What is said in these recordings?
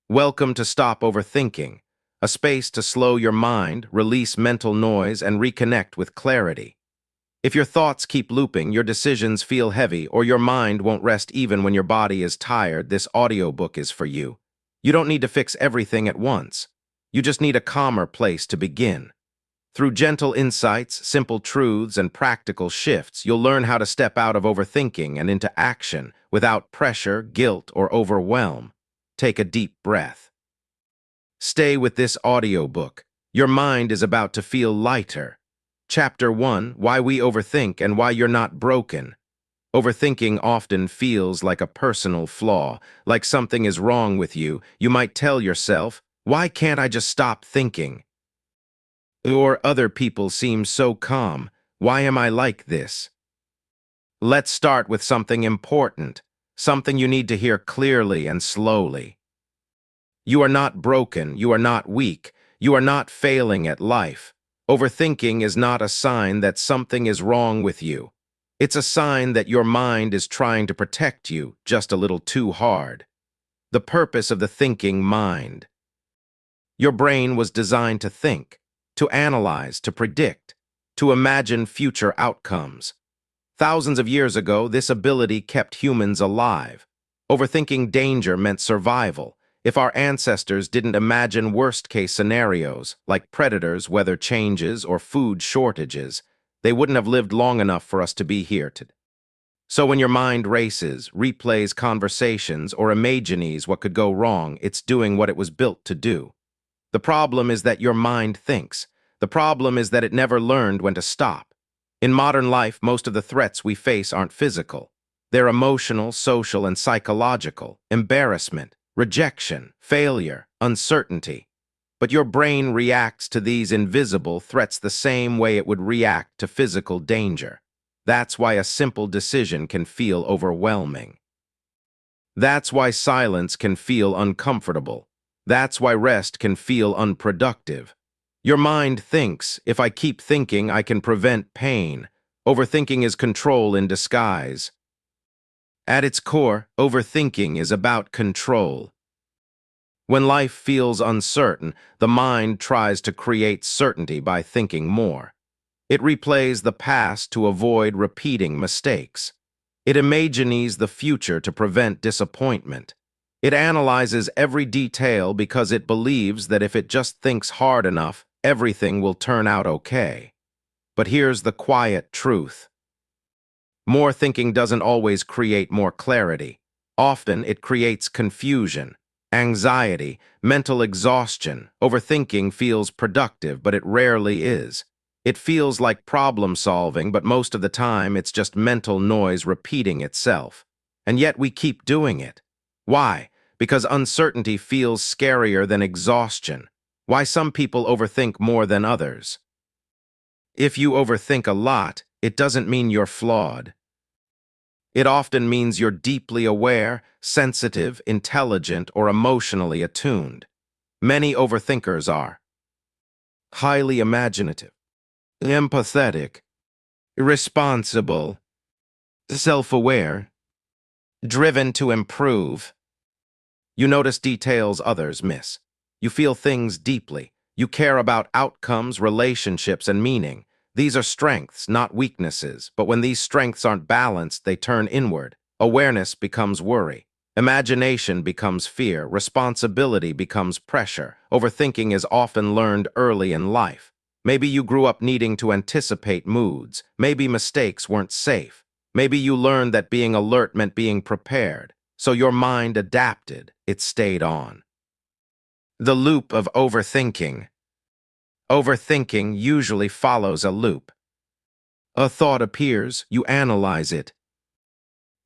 Welcome to Stop Overthinking, a space to slow your mind, release mental noise, and reconnect with clarity. If your thoughts keep looping, your decisions feel heavy, or your mind won't rest even when your body is tired, this audiobook is for you. You don't need to fix everything at once. You just need a calmer place to begin. Through gentle insights, simple truths, and practical shifts, you'll learn how to step out of overthinking and into action without pressure, guilt, or overwhelm. Take a deep breath. Stay with this audiobook. Your mind is about to feel lighter. Chapter 1, Why We Overthink and Why You're Not Broken. Overthinking often feels like a personal flaw, like something is wrong with you. You might tell yourself, why can't I just stop thinking? Or other people seem so calm. Why am I like this? Let's start with something important, something you need to hear clearly and slowly. You are not broken, you are not weak, you are not failing at life. Overthinking is not a sign that something is wrong with you. It's a sign that your mind is trying to protect you just a little too hard. The purpose of the thinking mind. Your brain was designed to think, to analyze, to predict, to imagine future outcomes. Thousands of years ago, this ability kept humans alive. Overthinking danger meant survival. If our ancestors didn't imagine worst-case scenarios, like predators, weather changes, or food shortages, they wouldn't have lived long enough for us to be here today. So when your mind races, replays conversations, or imagines what could go wrong, it's doing what it was built to do. The problem is that your mind thinks. The problem is that it never learned when to stop. In modern life, most of the threats we face aren't physical. They're emotional, social, and psychological. Embarrassment, rejection, failure, uncertainty. But your brain reacts to these invisible threats the same way it would react to physical danger. That's why a simple decision can feel overwhelming. That's why silence can feel uncomfortable. That's why rest can feel unproductive. Your mind thinks, if I keep thinking, I can prevent pain. Overthinking is control in disguise. At its core, overthinking is about control. When life feels uncertain, the mind tries to create certainty by thinking more. It replays the past to avoid repeating mistakes. It imagines the future to prevent disappointment. It analyzes every detail because it believes that if it just thinks hard enough, everything will turn out okay. But here's the quiet truth. More thinking doesn't always create more clarity. Often it creates confusion, anxiety, mental exhaustion. Overthinking feels productive, but it rarely is. It feels like problem solving, but most of the time it's just mental noise repeating itself. And yet we keep doing it. Why? Because uncertainty feels scarier than exhaustion. Why some people overthink more than others. If you overthink a lot, it doesn't mean you're flawed. It often means you're deeply aware, sensitive, intelligent, or emotionally attuned. Many overthinkers are highly imaginative, empathetic, responsible, self-aware, driven to improve. You notice details others miss. You feel things deeply. You care about outcomes, relationships, and meaning. These are strengths, not weaknesses, but when these strengths aren't balanced, they turn inward. Awareness becomes worry. Imagination becomes fear. Responsibility becomes pressure. Overthinking is often learned early in life. Maybe you grew up needing to anticipate moods. Maybe mistakes weren't safe. Maybe you learned that being alert meant being prepared. So your mind adapted. It stayed on. The loop of overthinking. Overthinking usually follows a loop. A thought appears, you analyze it.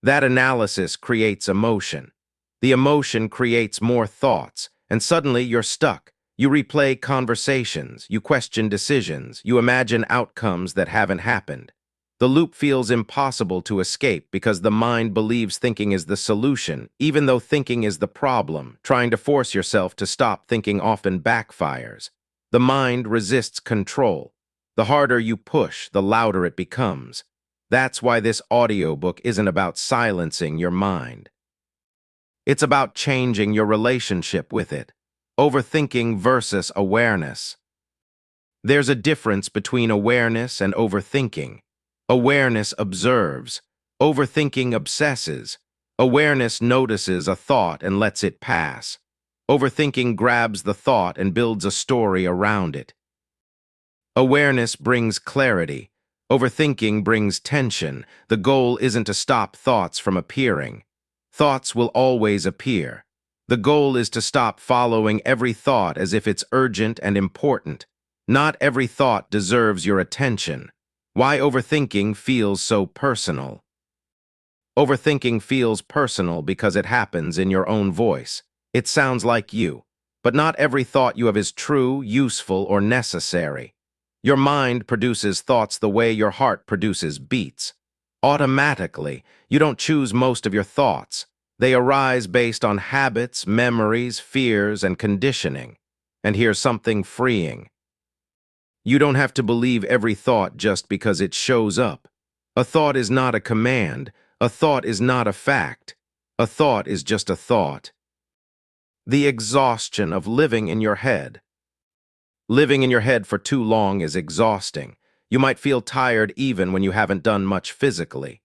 That analysis creates emotion. The emotion creates more thoughts, and suddenly you're stuck. You replay conversations, you question decisions, you imagine outcomes that haven't happened. The loop feels impossible to escape because the mind believes thinking is the solution, even though thinking is the problem. Trying to force yourself to stop thinking often backfires. The mind resists control. The harder you push, the louder it becomes. That's why this audiobook isn't about silencing your mind. It's about changing your relationship with it. Overthinking versus awareness. There's a difference between awareness and overthinking. Awareness observes. Overthinking obsesses. Awareness notices a thought and lets it pass. Overthinking grabs the thought and builds a story around it. Awareness brings clarity. Overthinking brings tension. The goal isn't to stop thoughts from appearing. Thoughts will always appear. The goal is to stop following every thought as if it's urgent and important. Not every thought deserves your attention. Why overthinking feels so personal. Overthinking feels personal because it happens in your own voice. It sounds like you. But not every thought you have is true, useful, or necessary. Your mind produces thoughts the way your heart produces beats. Automatically, you don't choose most of your thoughts. They arise based on habits, memories, fears, and conditioning. And here's something freeing. You don't have to believe every thought just because it shows up. A thought is not a command. A thought is not a fact. A thought is just a thought. The exhaustion of living in your head. Living in your head for too long is exhausting. You might feel tired even when you haven't done much physically.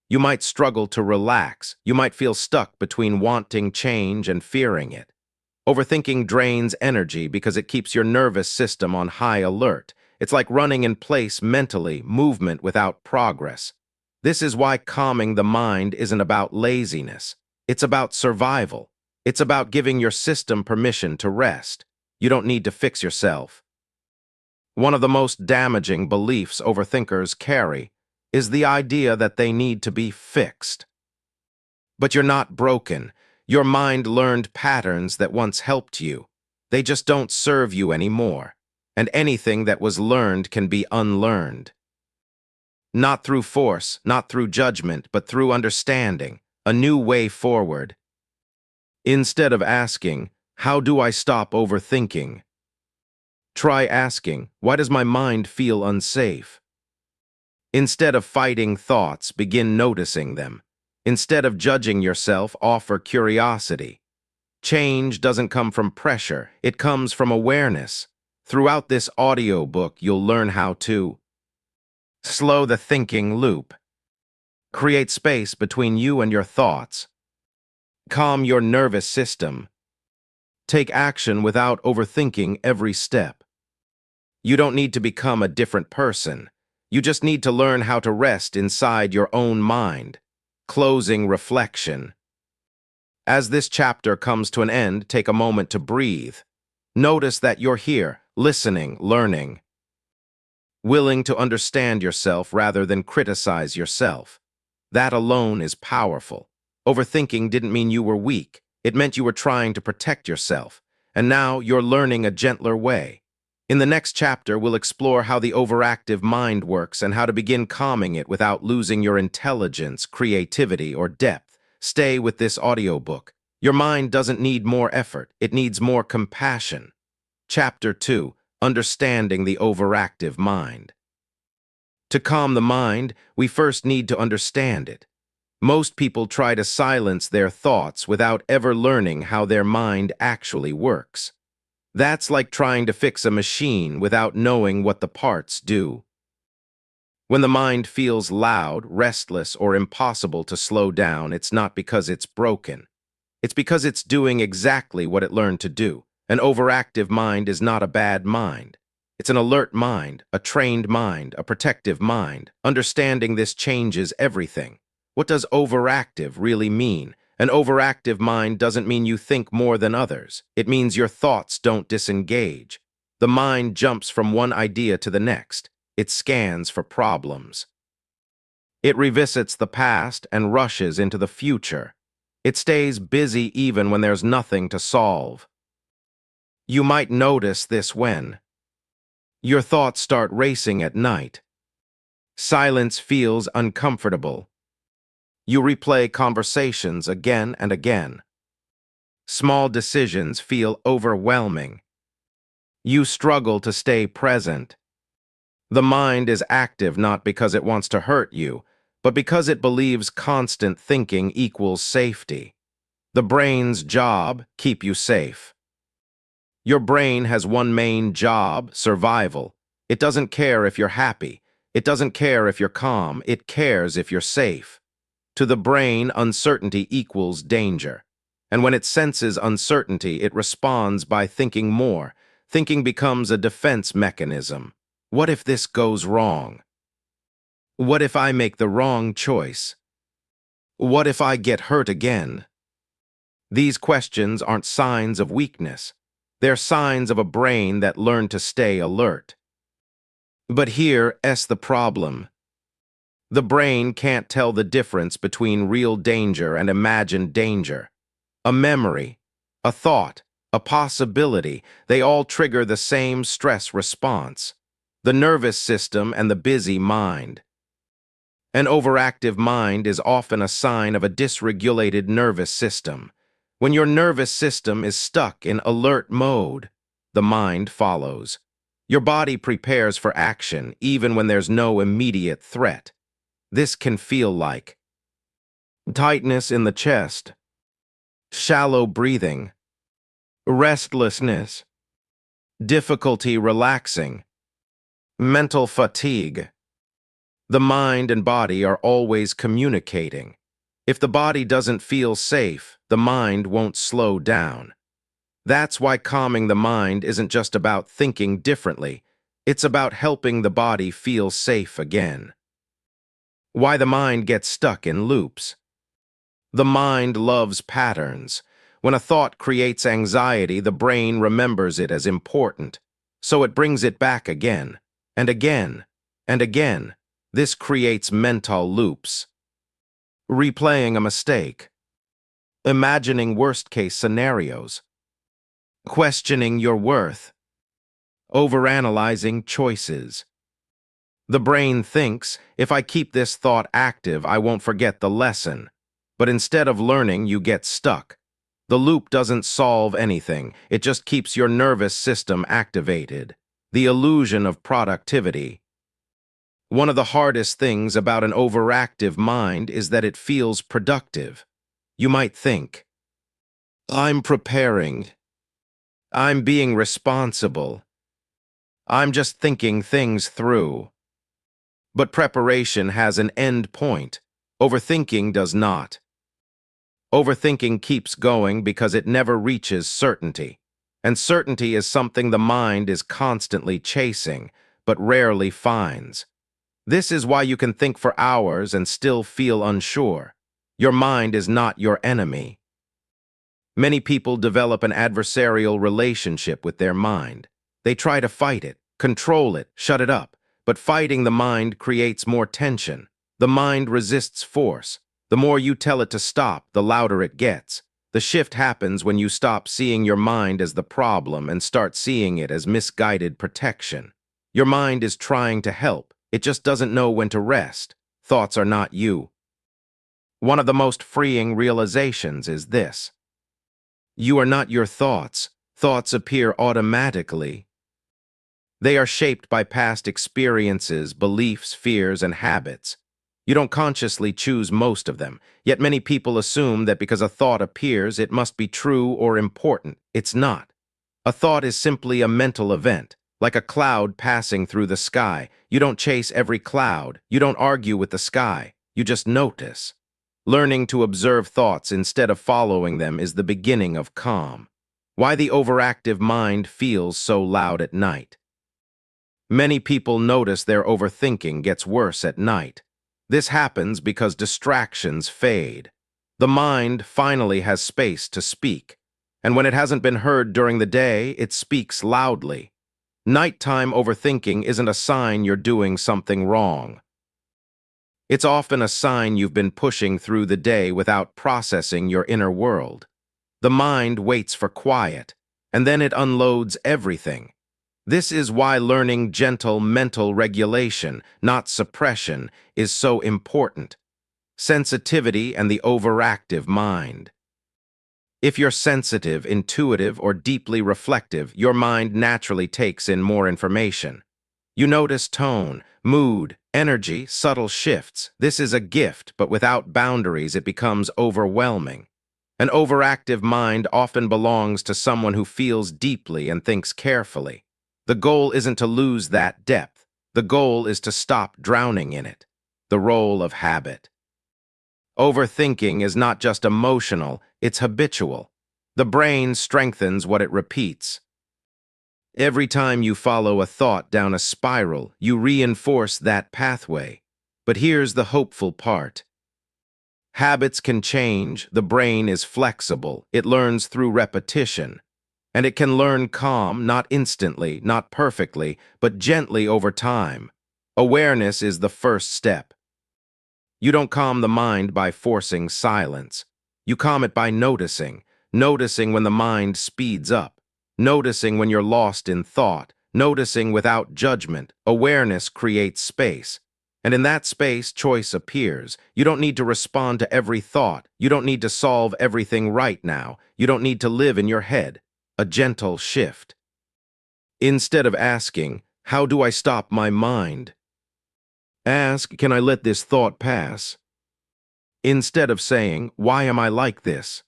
You might struggle to relax. You might feel stuck between wanting change and fearing it. Overthinking drains energy because it keeps your nervous system on high alert. It's like running in place mentally, movement without progress. This is why calming the mind isn't about laziness. It's about survival. It's about giving your system permission to rest. You don't need to fix yourself. One of the most damaging beliefs overthinkers carry is the idea that they need to be fixed. But you're not broken. Your mind learned patterns that once helped you. They just don't serve you anymore. And anything that was learned can be unlearned. Not through force, not through judgment, but through understanding, a new way forward. Instead of asking, "How do I stop overthinking?" try asking, "Why does my mind feel unsafe?" Instead of fighting thoughts, begin noticing them. Instead of judging yourself, offer curiosity. Change doesn't come from pressure, it comes from awareness. Throughout this audiobook, you'll learn how to slow the thinking loop, create space between you and your thoughts, calm your nervous system, take action without overthinking every step. You don't need to become a different person. You just need to learn how to rest inside your own mind. Closing reflection. As this chapter comes to an end, take a moment to breathe. Notice that you're here, listening, learning, willing to understand yourself rather than criticize yourself. That alone is powerful. Overthinking didn't mean you were weak. It meant you were trying to protect yourself. And now you're learning a gentler way. In the next chapter, we'll explore how the overactive mind works and how to begin calming it without losing your intelligence, creativity, or depth. Stay with this audiobook. Your mind doesn't need more effort. It needs more compassion. Chapter 2, Understanding the Overactive Mind. To calm the mind, we first need to understand it. Most people try to silence their thoughts without ever learning how their mind actually works. That's like trying to fix a machine without knowing what the parts do. When the mind feels loud, restless, or impossible to slow down, it's not because it's broken. It's because it's doing exactly what it learned to do. An overactive mind is not a bad mind. It's an alert mind, a trained mind, a protective mind. Understanding this changes everything. What does overactive really mean? An overactive mind doesn't mean you think more than others. It means your thoughts don't disengage. The mind jumps from one idea to the next. It scans for problems. It revisits the past and rushes into the future. It stays busy even when there's nothing to solve. You might notice this when your thoughts start racing at night. Silence feels uncomfortable. You replay conversations again and again. Small decisions feel overwhelming. You struggle to stay present. The mind is active not because it wants to hurt you, but because it believes constant thinking equals safety. The brain's job, keep you safe. Your brain has one main job, survival. It doesn't care if you're happy. It doesn't care if you're calm. It cares if you're safe. To the brain, uncertainty equals danger. And when it senses uncertainty, it responds by thinking more. Thinking becomes a defense mechanism. What if this goes wrong? What if I make the wrong choice? What if I get hurt again? These questions aren't signs of weakness. They're signs of a brain that learned to stay alert. But here's the problem. The brain can't tell the difference between real danger and imagined danger. A memory, a thought, a possibility, they all trigger the same stress response. The nervous system and the busy mind. An overactive mind is often a sign of a dysregulated nervous system. When your nervous system is stuck in alert mode, the mind follows. Your body prepares for action even when there's no immediate threat. This can feel like tightness in the chest, shallow breathing, restlessness, difficulty relaxing, mental fatigue. The mind and body are always communicating. If the body doesn't feel safe, the mind won't slow down. That's why calming the mind isn't just about thinking differently. It's about helping the body feel safe again. Why the mind gets stuck in loops. The mind loves patterns. When a thought creates anxiety, the brain remembers it as important. So it brings it back again, and again, and again. This creates mental loops. Replaying a mistake. Imagining worst-case scenarios. Questioning your worth. Overanalyzing choices. The brain thinks, if I keep this thought active, I won't forget the lesson. But instead of learning, you get stuck. The loop doesn't solve anything. It just keeps your nervous system activated. The illusion of productivity. One of the hardest things about an overactive mind is that it feels productive. You might think, I'm preparing. I'm being responsible. I'm just thinking things through. But preparation has an end point. Overthinking does not. Overthinking keeps going because it never reaches certainty. And certainty is something the mind is constantly chasing, but rarely finds. This is why you can think for hours and still feel unsure. Your mind is not your enemy. Many people develop an adversarial relationship with their mind. They try to fight it, control it, shut it up. But fighting the mind creates more tension. The mind resists force. The more you tell it to stop, the louder it gets. The shift happens when you stop seeing your mind as the problem and start seeing it as misguided protection. Your mind is trying to help. It just doesn't know when to rest. Thoughts are not you. One of the most freeing realizations is this. You are not your thoughts. Thoughts appear automatically. They are shaped by past experiences, beliefs, fears, and habits. You don't consciously choose most of them, yet many people assume that because a thought appears, it must be true or important. It's not. A thought is simply a mental event, like a cloud passing through the sky. You don't chase every cloud. You don't argue with the sky. You just notice. Learning to observe thoughts instead of following them is the beginning of calm. Why the overactive mind feels so loud at night. Many people notice their overthinking gets worse at night. This happens because distractions fade. The mind finally has space to speak, and when it hasn't been heard during the day, it speaks loudly. Nighttime overthinking isn't a sign you're doing something wrong. It's often a sign you've been pushing through the day without processing your inner world. The mind waits for quiet, and then it unloads everything. This is why learning gentle mental regulation, not suppression, is so important. Sensitivity and the overactive mind. If you're sensitive, intuitive, or deeply reflective, your mind naturally takes in more information. You notice tone, mood, energy, subtle shifts. This is a gift, but without boundaries, it becomes overwhelming. An overactive mind often belongs to someone who feels deeply and thinks carefully. The goal isn't to lose that depth. The goal is to stop drowning in it. The role of habit. Overthinking is not just emotional, it's habitual. The brain strengthens what it repeats. Every time you follow a thought down a spiral, you reinforce that pathway. But here's the hopeful part. Habits can change, the brain is flexible, it learns through repetition. And it can learn calm, not instantly, not perfectly, but gently over time. Awareness is the first step. You don't calm the mind by forcing silence. You calm it by noticing when the mind speeds up, noticing when you're lost in thought, noticing without judgment. Awareness creates space. And in that space, choice appears. You don't need to respond to every thought. You don't need to solve everything right now. You don't need to live in your head. A gentle shift. Instead of asking, "How do I stop my mind?" ask, "Can I let this thought pass?" Instead of saying, "Why am I like this?"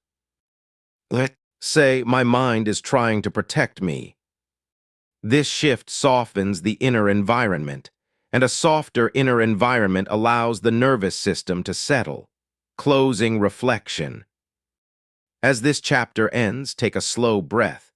Let's say, "My mind is trying to protect me." This shift softens the inner environment, and a softer inner environment allows the nervous system to settle. Closing reflection. As this chapter ends, take a slow breath.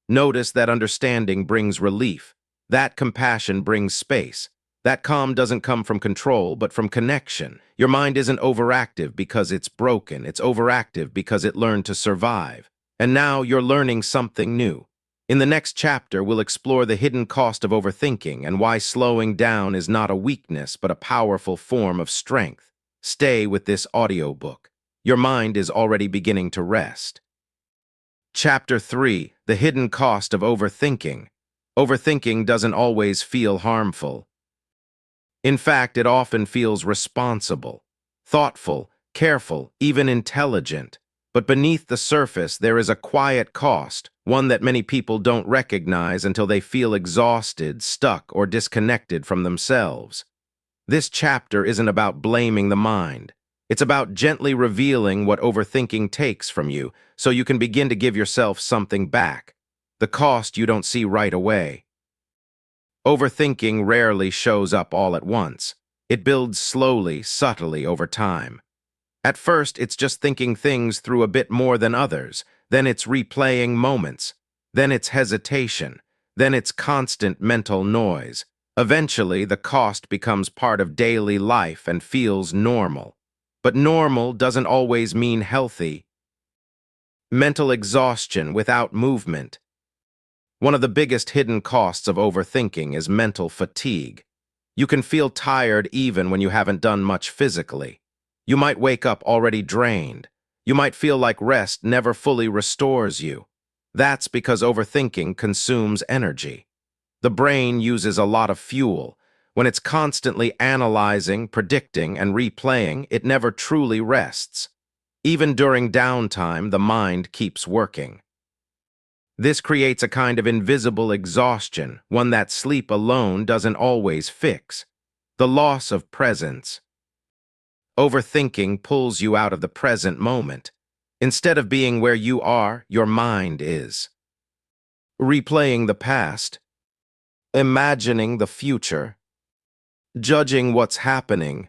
Notice that understanding brings relief. That compassion brings space. That calm doesn't come from control, but from connection. Your mind isn't overactive because it's broken. It's overactive because it learned to survive. And now you're learning something new. In the next chapter, we'll explore the hidden cost of overthinking and why slowing down is not a weakness, but a powerful form of strength. Stay with this audiobook. Your mind is already beginning to rest. Chapter 3. The Hidden Cost of Overthinking. Overthinking doesn't always feel harmful. In fact, it often feels responsible, thoughtful, careful, even intelligent. But beneath the surface, there is a quiet cost, one that many people don't recognize until they feel exhausted, stuck, or disconnected from themselves. This chapter isn't about blaming the mind. It's about gently revealing what overthinking takes from you so you can begin to give yourself something back. The cost you don't see right away. Overthinking rarely shows up all at once. It builds slowly, subtly over time. At first, it's just thinking things through a bit more than others. Then it's replaying moments. Then it's hesitation. Then it's constant mental noise. Eventually, the cost becomes part of daily life and feels normal. But normal doesn't always mean healthy. Mental exhaustion without movement. One of the biggest hidden costs of overthinking is mental fatigue. You can feel tired even when you haven't done much physically. You might wake up already drained. You might feel like rest never fully restores you. That's because overthinking consumes energy. The brain uses a lot of fuel. When it's constantly analyzing, predicting, and replaying, it never truly rests. Even during downtime, the mind keeps working. This creates a kind of invisible exhaustion, one that sleep alone doesn't always fix. The loss of presence. Overthinking pulls you out of the present moment. Instead of being where you are, your mind is. Replaying the past, imagining the future, judging what's happening.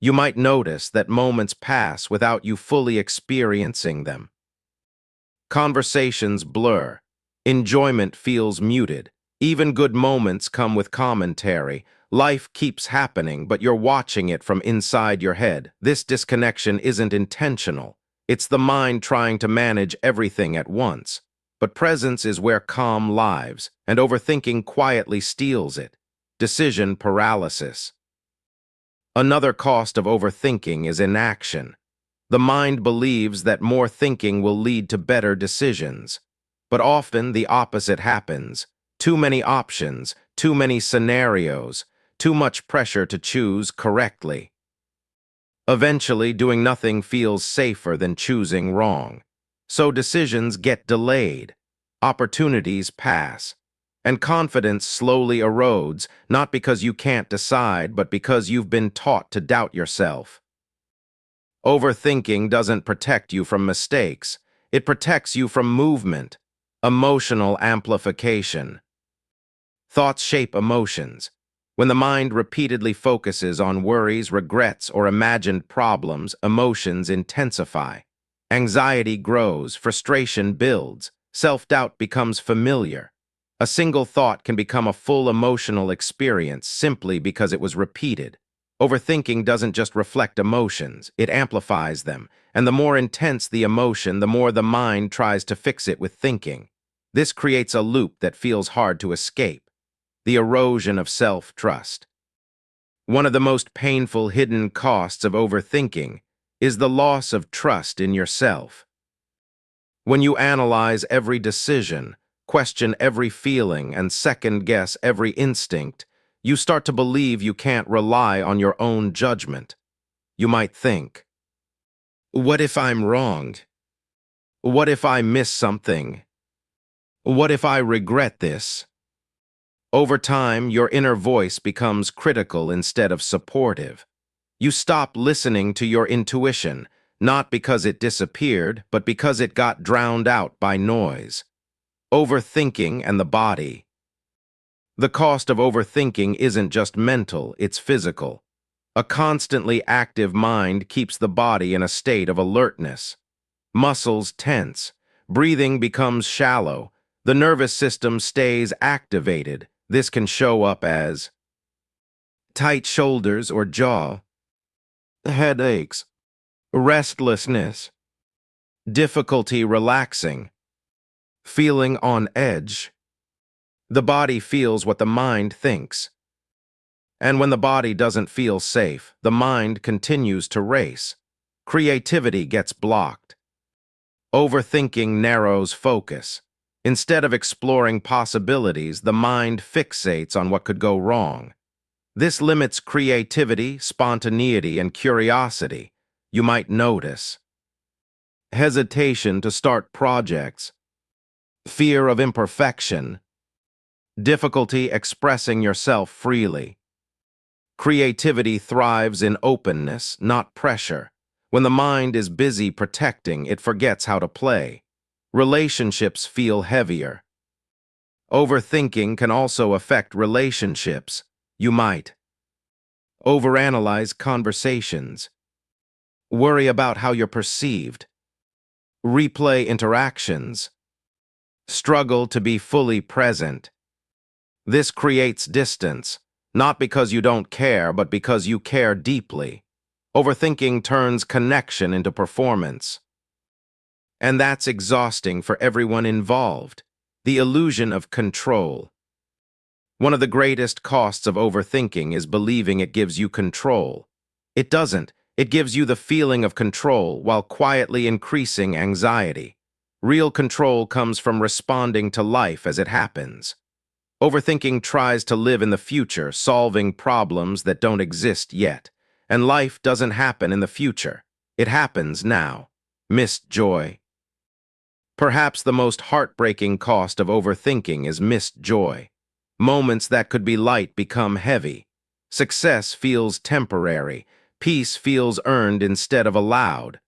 You might notice that moments pass without you fully experiencing them. Conversations blur. Enjoyment feels muted. Even good moments come with commentary. Life keeps happening, but you're watching it from inside your head. This disconnection isn't intentional. It's the mind trying to manage everything at once. But presence is where calm lives, and overthinking quietly steals it. Decision paralysis. Another cost of overthinking is inaction. The mind believes that more thinking will lead to better decisions. But often the opposite happens. Too many options, too many scenarios, too much pressure to choose correctly. Eventually, doing nothing feels safer than choosing wrong. So decisions get delayed. Opportunities pass. And confidence slowly erodes, not because you can't decide, but because you've been taught to doubt yourself. Overthinking doesn't protect you from mistakes. It protects you from movement, emotional amplification. Thoughts shape emotions. When the mind repeatedly focuses on worries, regrets, or imagined problems, emotions intensify. Anxiety grows, frustration builds, self-doubt becomes familiar. A single thought can become a full emotional experience simply because it was repeated. Overthinking doesn't just reflect emotions, it amplifies them, and the more intense the emotion, the more the mind tries to fix it with thinking. This creates a loop that feels hard to escape. The erosion of self-trust. One of the most painful hidden costs of overthinking is the loss of trust in yourself. When you analyze every decision, question every feeling, and second-guess every instinct, you start to believe you can't rely on your own judgment. You might think, what if I'm wronged? What if I miss something? What if I regret this? Over time, your inner voice becomes critical instead of supportive. You stop listening to your intuition, not because it disappeared, but because it got drowned out by noise. Overthinking and the body. The cost of overthinking isn't just mental, it's physical. A constantly active mind keeps the body in a state of alertness. Muscles tense, breathing becomes shallow, the nervous system stays activated. This can show up as tight shoulders or jaw, headaches, restlessness, difficulty relaxing, feeling on edge. The body feels what the mind thinks. And when the body doesn't feel safe, the mind continues to race. Creativity gets blocked. Overthinking narrows focus. Instead of exploring possibilities, the mind fixates on what could go wrong. This limits creativity, spontaneity, and curiosity. You might notice hesitation to start projects, fear of imperfection, difficulty expressing yourself freely. Creativity thrives in openness, not pressure. When the mind is busy protecting, it forgets how to play. Relationships feel heavier. Overthinking can also affect relationships. You might overanalyze conversations, worry about how you're perceived, replay interactions, struggle to be fully present. This creates distance, not because you don't care, but because you care deeply. Overthinking turns connection into performance. And that's exhausting for everyone involved. The illusion of control. One of the greatest costs of overthinking is believing it gives you control. It doesn't. It gives you the feeling of control while quietly increasing anxiety. Real control comes from responding to life as it happens. Overthinking tries to live in the future, solving problems that don't exist yet. And life doesn't happen in the future. It happens now. Missed joy. Perhaps the most heartbreaking cost of overthinking is missed joy. Moments that could be light become heavy. Success feels temporary. Peace feels earned instead of allowed.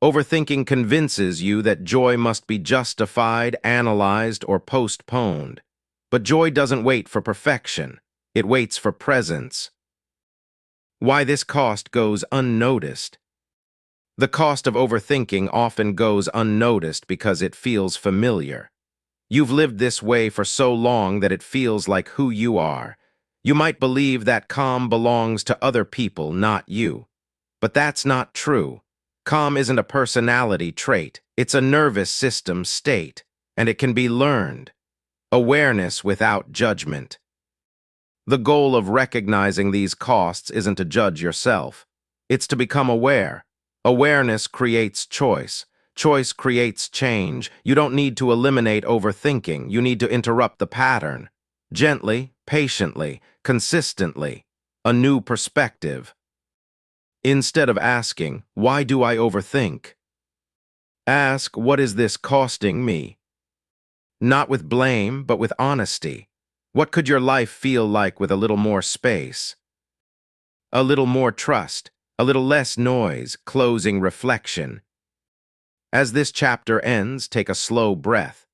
Overthinking convinces you that joy must be justified, analyzed, or postponed. But joy doesn't wait for perfection. It waits for presence. Why this cost goes unnoticed. The cost of overthinking often goes unnoticed because it feels familiar. You've lived this way for so long that it feels like who you are. You might believe that calm belongs to other people, not you. But that's not true. Calm isn't a personality trait. It's a nervous system state, and it can be learned. Awareness without judgment. The goal of recognizing these costs isn't to judge yourself. It's to become aware. Awareness creates choice. Choice creates change. You don't need to eliminate overthinking. You need to interrupt the pattern. Gently, patiently, consistently. A new perspective. Instead of asking, why do I overthink? Ask, what is this costing me? Not with blame, but with honesty. What could your life feel like with a little more space? A little more trust? A little less noise, closing reflection. As this chapter ends, take a slow breath.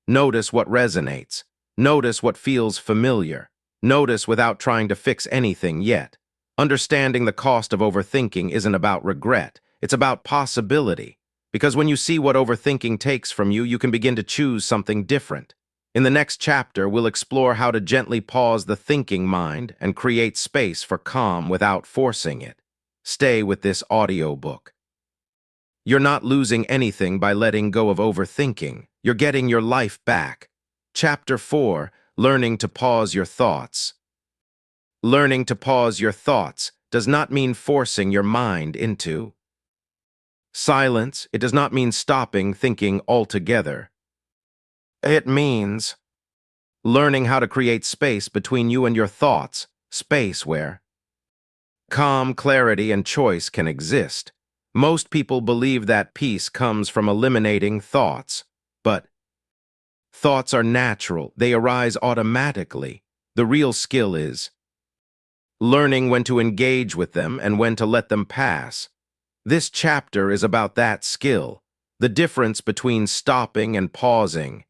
Notice what resonates. Notice what feels familiar. Notice without trying to fix anything yet. Understanding the cost of overthinking isn't about regret. It's about possibility. Because when you see what overthinking takes from you, you can begin to choose something different. In the next chapter, we'll explore how to gently pause the thinking mind and create space for calm without forcing it. Stay with this audiobook. You're not losing anything by letting go of overthinking. You're getting your life back. Chapter 4, Learning to Pause Your Thoughts. Learning to pause your thoughts does not mean forcing your mind into silence. It does not mean stopping thinking altogether. It means learning how to create space between you and your thoughts, space where calm, clarity, and choice can exist. Most people believe that peace comes from eliminating thoughts, but thoughts are natural. They arise automatically. The real skill is learning when to engage with them and when to let them pass. This chapter is about that skill, the difference between stopping and pausing.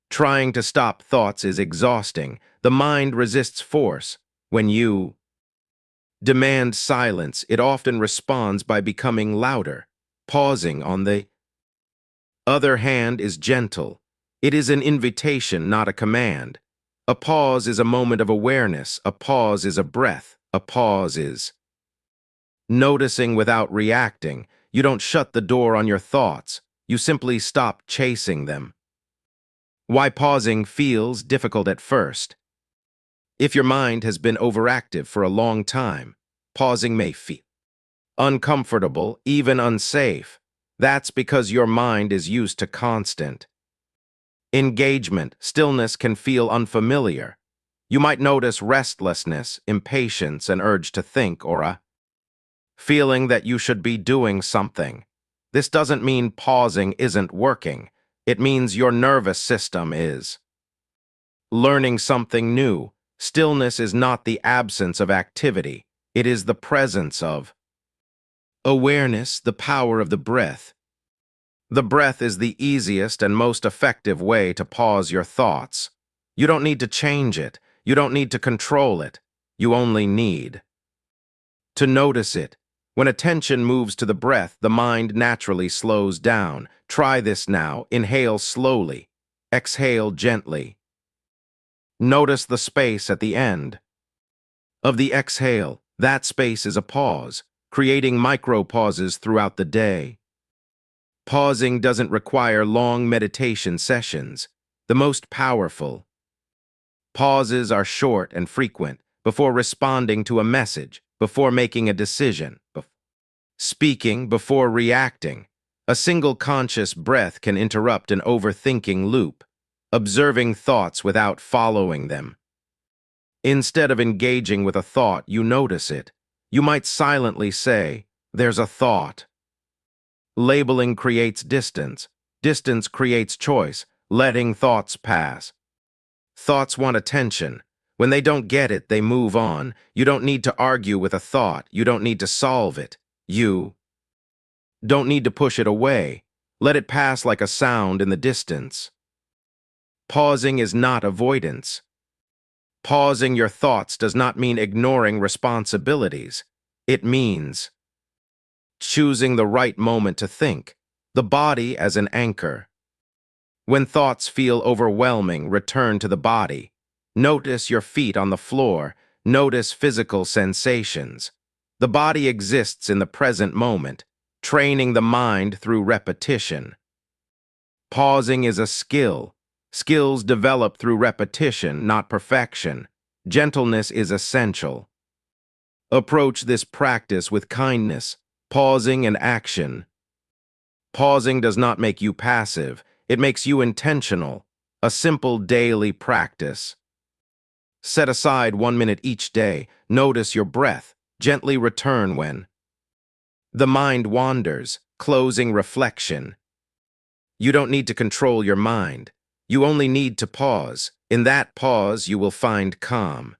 Trying to stop thoughts is exhausting. The mind resists force. When you demand silence, it often responds by becoming louder. Pausing, on the other hand, is gentle. It is an invitation, not a command. A pause is a moment of awareness. A pause is a breath. A pause is noticing without reacting. You don't shut the door on your thoughts. You simply stop chasing them. Why pausing feels difficult at first. If your mind has been overactive for a long time, pausing may feel uncomfortable, even unsafe. That's because your mind is used to constant engagement. Stillness can feel unfamiliar. You might notice restlessness, impatience, an urge to think, or a feeling that you should be doing something. This doesn't mean pausing isn't working. It means your nervous system is learning something new. Stillness is not the absence of activity. It is the presence of awareness, the power of the breath. The breath is the easiest and most effective way to pause your thoughts. You don't need to change it. You don't need to control it. You only need to notice it. When attention moves to the breath, the mind naturally slows down. Try this now. Inhale slowly. Exhale gently. Notice the space at the end of the exhale. That space is a pause, creating micro-pauses throughout the day. Pausing doesn't require long meditation sessions. The most powerful pauses are short and frequent, before responding to a message, before making a decision, speaking, before reacting. A single conscious breath can interrupt an overthinking loop, observing thoughts without following them. Instead of engaging with a thought, you notice it. You might silently say, "There's a thought." Labeling creates distance. Distance creates choice, letting thoughts pass. Thoughts want attention. When they don't get it, they move on. You don't need to argue with a thought. You don't need to solve it. You don't need to push it away. Let it pass like a sound in the distance. Pausing is not avoidance. Pausing your thoughts does not mean ignoring responsibilities. It means choosing the right moment to think, the body as an anchor. When thoughts feel overwhelming, return to the body. Notice your feet on the floor. Notice physical sensations. The body exists in the present moment, training the mind through repetition. Pausing is a skill. Skills develop through repetition, not perfection. Gentleness is essential. Approach this practice with kindness, pausing and action. Pausing does not make you passive. It makes you intentional. A simple daily practice. Set aside 1 minute each day. Notice your breath. Gently return when the mind wanders. Closing reflection. You don't need to control your mind. You only need to pause. In that pause, you will find calm.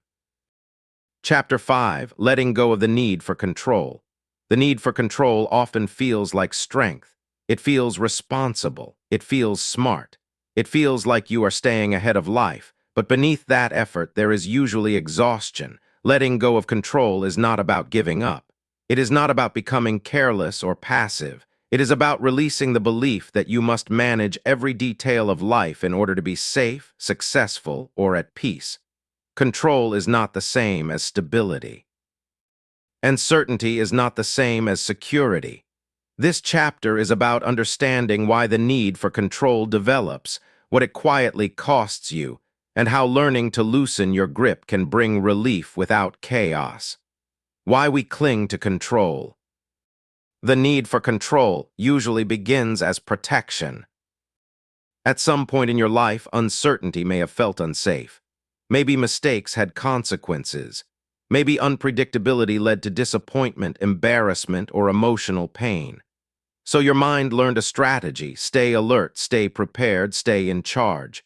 Chapter 5, Letting Go of the Need for Control. The need for control often feels like strength. It feels responsible. It feels smart. It feels like you are staying ahead of life. But beneath that effort, there is usually exhaustion. Letting go of control is not about giving up. It is not about becoming careless or passive. It is about releasing the belief that you must manage every detail of life in order to be safe, successful, or at peace. Control is not the same as stability. And certainty is not the same as security. This chapter is about understanding why the need for control develops, what it quietly costs you, and how learning to loosen your grip can bring relief without chaos. Why we cling to control. The need for control usually begins as protection. At some point in your life, uncertainty may have felt unsafe. Maybe mistakes had consequences. Maybe unpredictability led to disappointment, embarrassment, or emotional pain. So your mind learned a strategy: stay alert, stay prepared, stay in charge.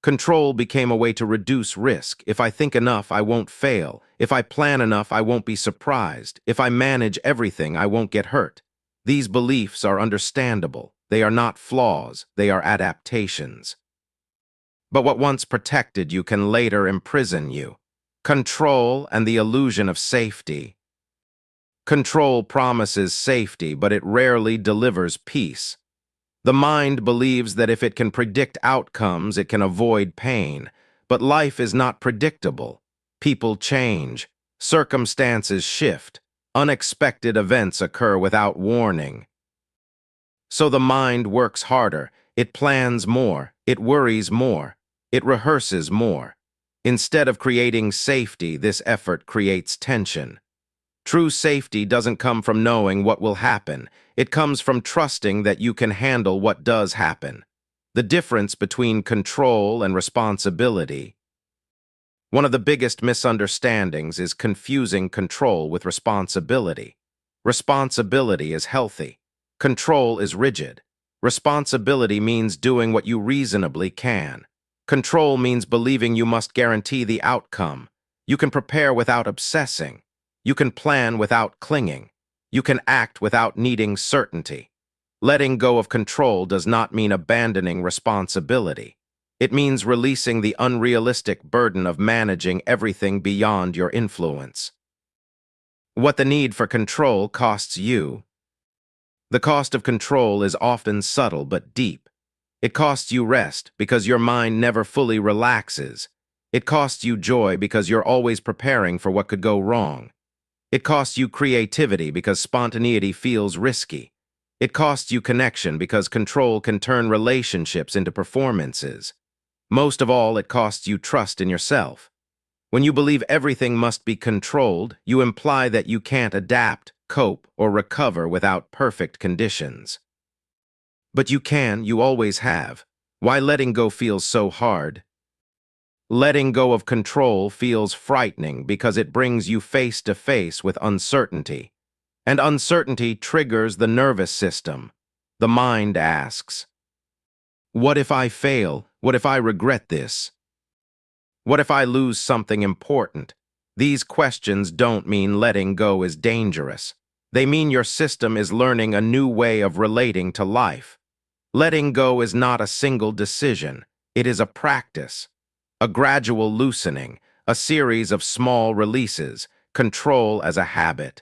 Control became a way to reduce risk. If I think enough, I won't fail. If I plan enough, I won't be surprised. If I manage everything, I won't get hurt. These beliefs are understandable. They are not flaws. They are adaptations. But what once protected you can later imprison you. Control and the illusion of safety. Control promises safety, but it rarely delivers peace. The mind believes that if it can predict outcomes, it can avoid pain. But life is not predictable. People change. Circumstances shift. Unexpected events occur without warning. So the mind works harder. It plans more. It worries more. It rehearses more. Instead of creating safety, this effort creates tension. True safety doesn't come from knowing what will happen. It comes from trusting that you can handle what does happen. The difference between control and responsibility. One of the biggest misunderstandings is confusing control with responsibility. Responsibility is healthy. Control is rigid. Responsibility means doing what you reasonably can. Control means believing you must guarantee the outcome. You can prepare without obsessing. You can plan without clinging. You can act without needing certainty. Letting go of control does not mean abandoning responsibility. It means releasing the unrealistic burden of managing everything beyond your influence. What the need for control costs you. The cost of control is often subtle but deep. It costs you rest because your mind never fully relaxes. It costs you joy because you're always preparing for what could go wrong. It costs you creativity because spontaneity feels risky. It costs you connection because control can turn relationships into performances. Most of all, it costs you trust in yourself. When you believe everything must be controlled, you imply that you can't adapt, cope, or recover without perfect conditions. But you can, you always have. Why letting go feels so hard? Letting go of control feels frightening because it brings you face to face with uncertainty. And uncertainty triggers the nervous system. The mind asks, what if I fail? What if I regret this? What if I lose something important? These questions don't mean letting go is dangerous. They mean your system is learning a new way of relating to life. Letting go is not a single decision. It is a practice. A gradual loosening, a series of small releases, control as a habit.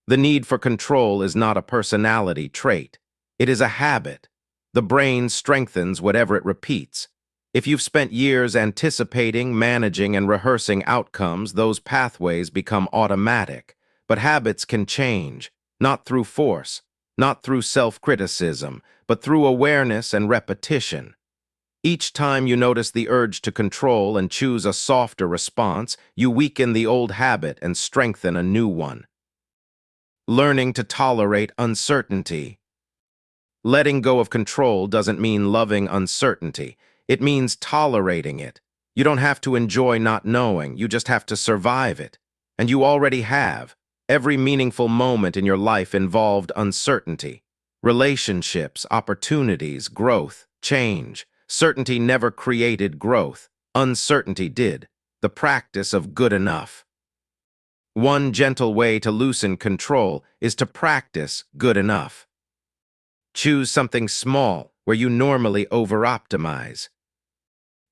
The need for control is not a personality trait. It is a habit. The brain strengthens whatever it repeats. If you've spent years anticipating, managing, and rehearsing outcomes, those pathways become automatic. But habits can change, not through force, not through self-criticism, but through awareness and repetition. Each time you notice the urge to control and choose a softer response, you weaken the old habit and strengthen a new one. Learning to tolerate uncertainty. Letting go of control doesn't mean loving uncertainty. It means tolerating it. You don't have to enjoy not knowing, you just have to survive it. And you already have. Every meaningful moment in your life involved uncertainty. Relationships, opportunities, growth, change. Certainty never created growth. Uncertainty did. The practice of good enough. One gentle way to loosen control is to practice good enough. Choose something small where you normally over-optimize.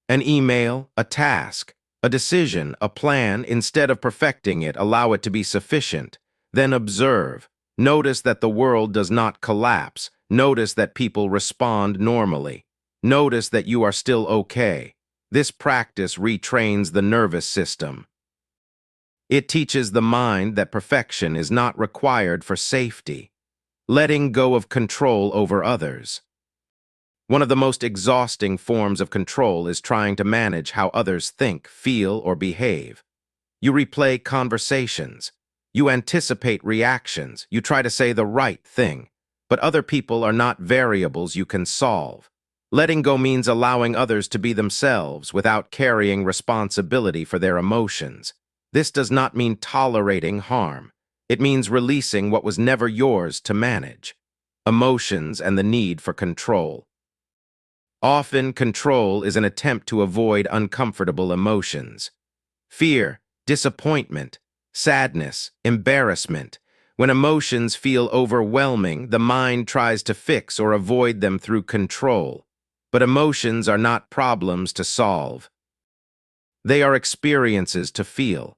An email, a task, a decision, a plan. Instead of perfecting it, allow it to be sufficient. Then observe. Notice that the world does not collapse. Notice that people respond normally. Notice that you are still okay. This practice retrains the nervous system. It teaches the mind that perfection is not required for safety. Letting go of control over others. One of the most exhausting forms of control is trying to manage how others think, feel, or behave. You replay conversations. You anticipate reactions. You try to say the right thing. But other people are not variables you can solve. Letting go means allowing others to be themselves without carrying responsibility for their emotions. This does not mean tolerating harm. It means releasing what was never yours to manage. Emotions and the need for control. Often, control is an attempt to avoid uncomfortable emotions. Fear, disappointment, sadness, embarrassment. When emotions feel overwhelming, the mind tries to fix or avoid them through control. But emotions are not problems to solve. They are experiences to feel.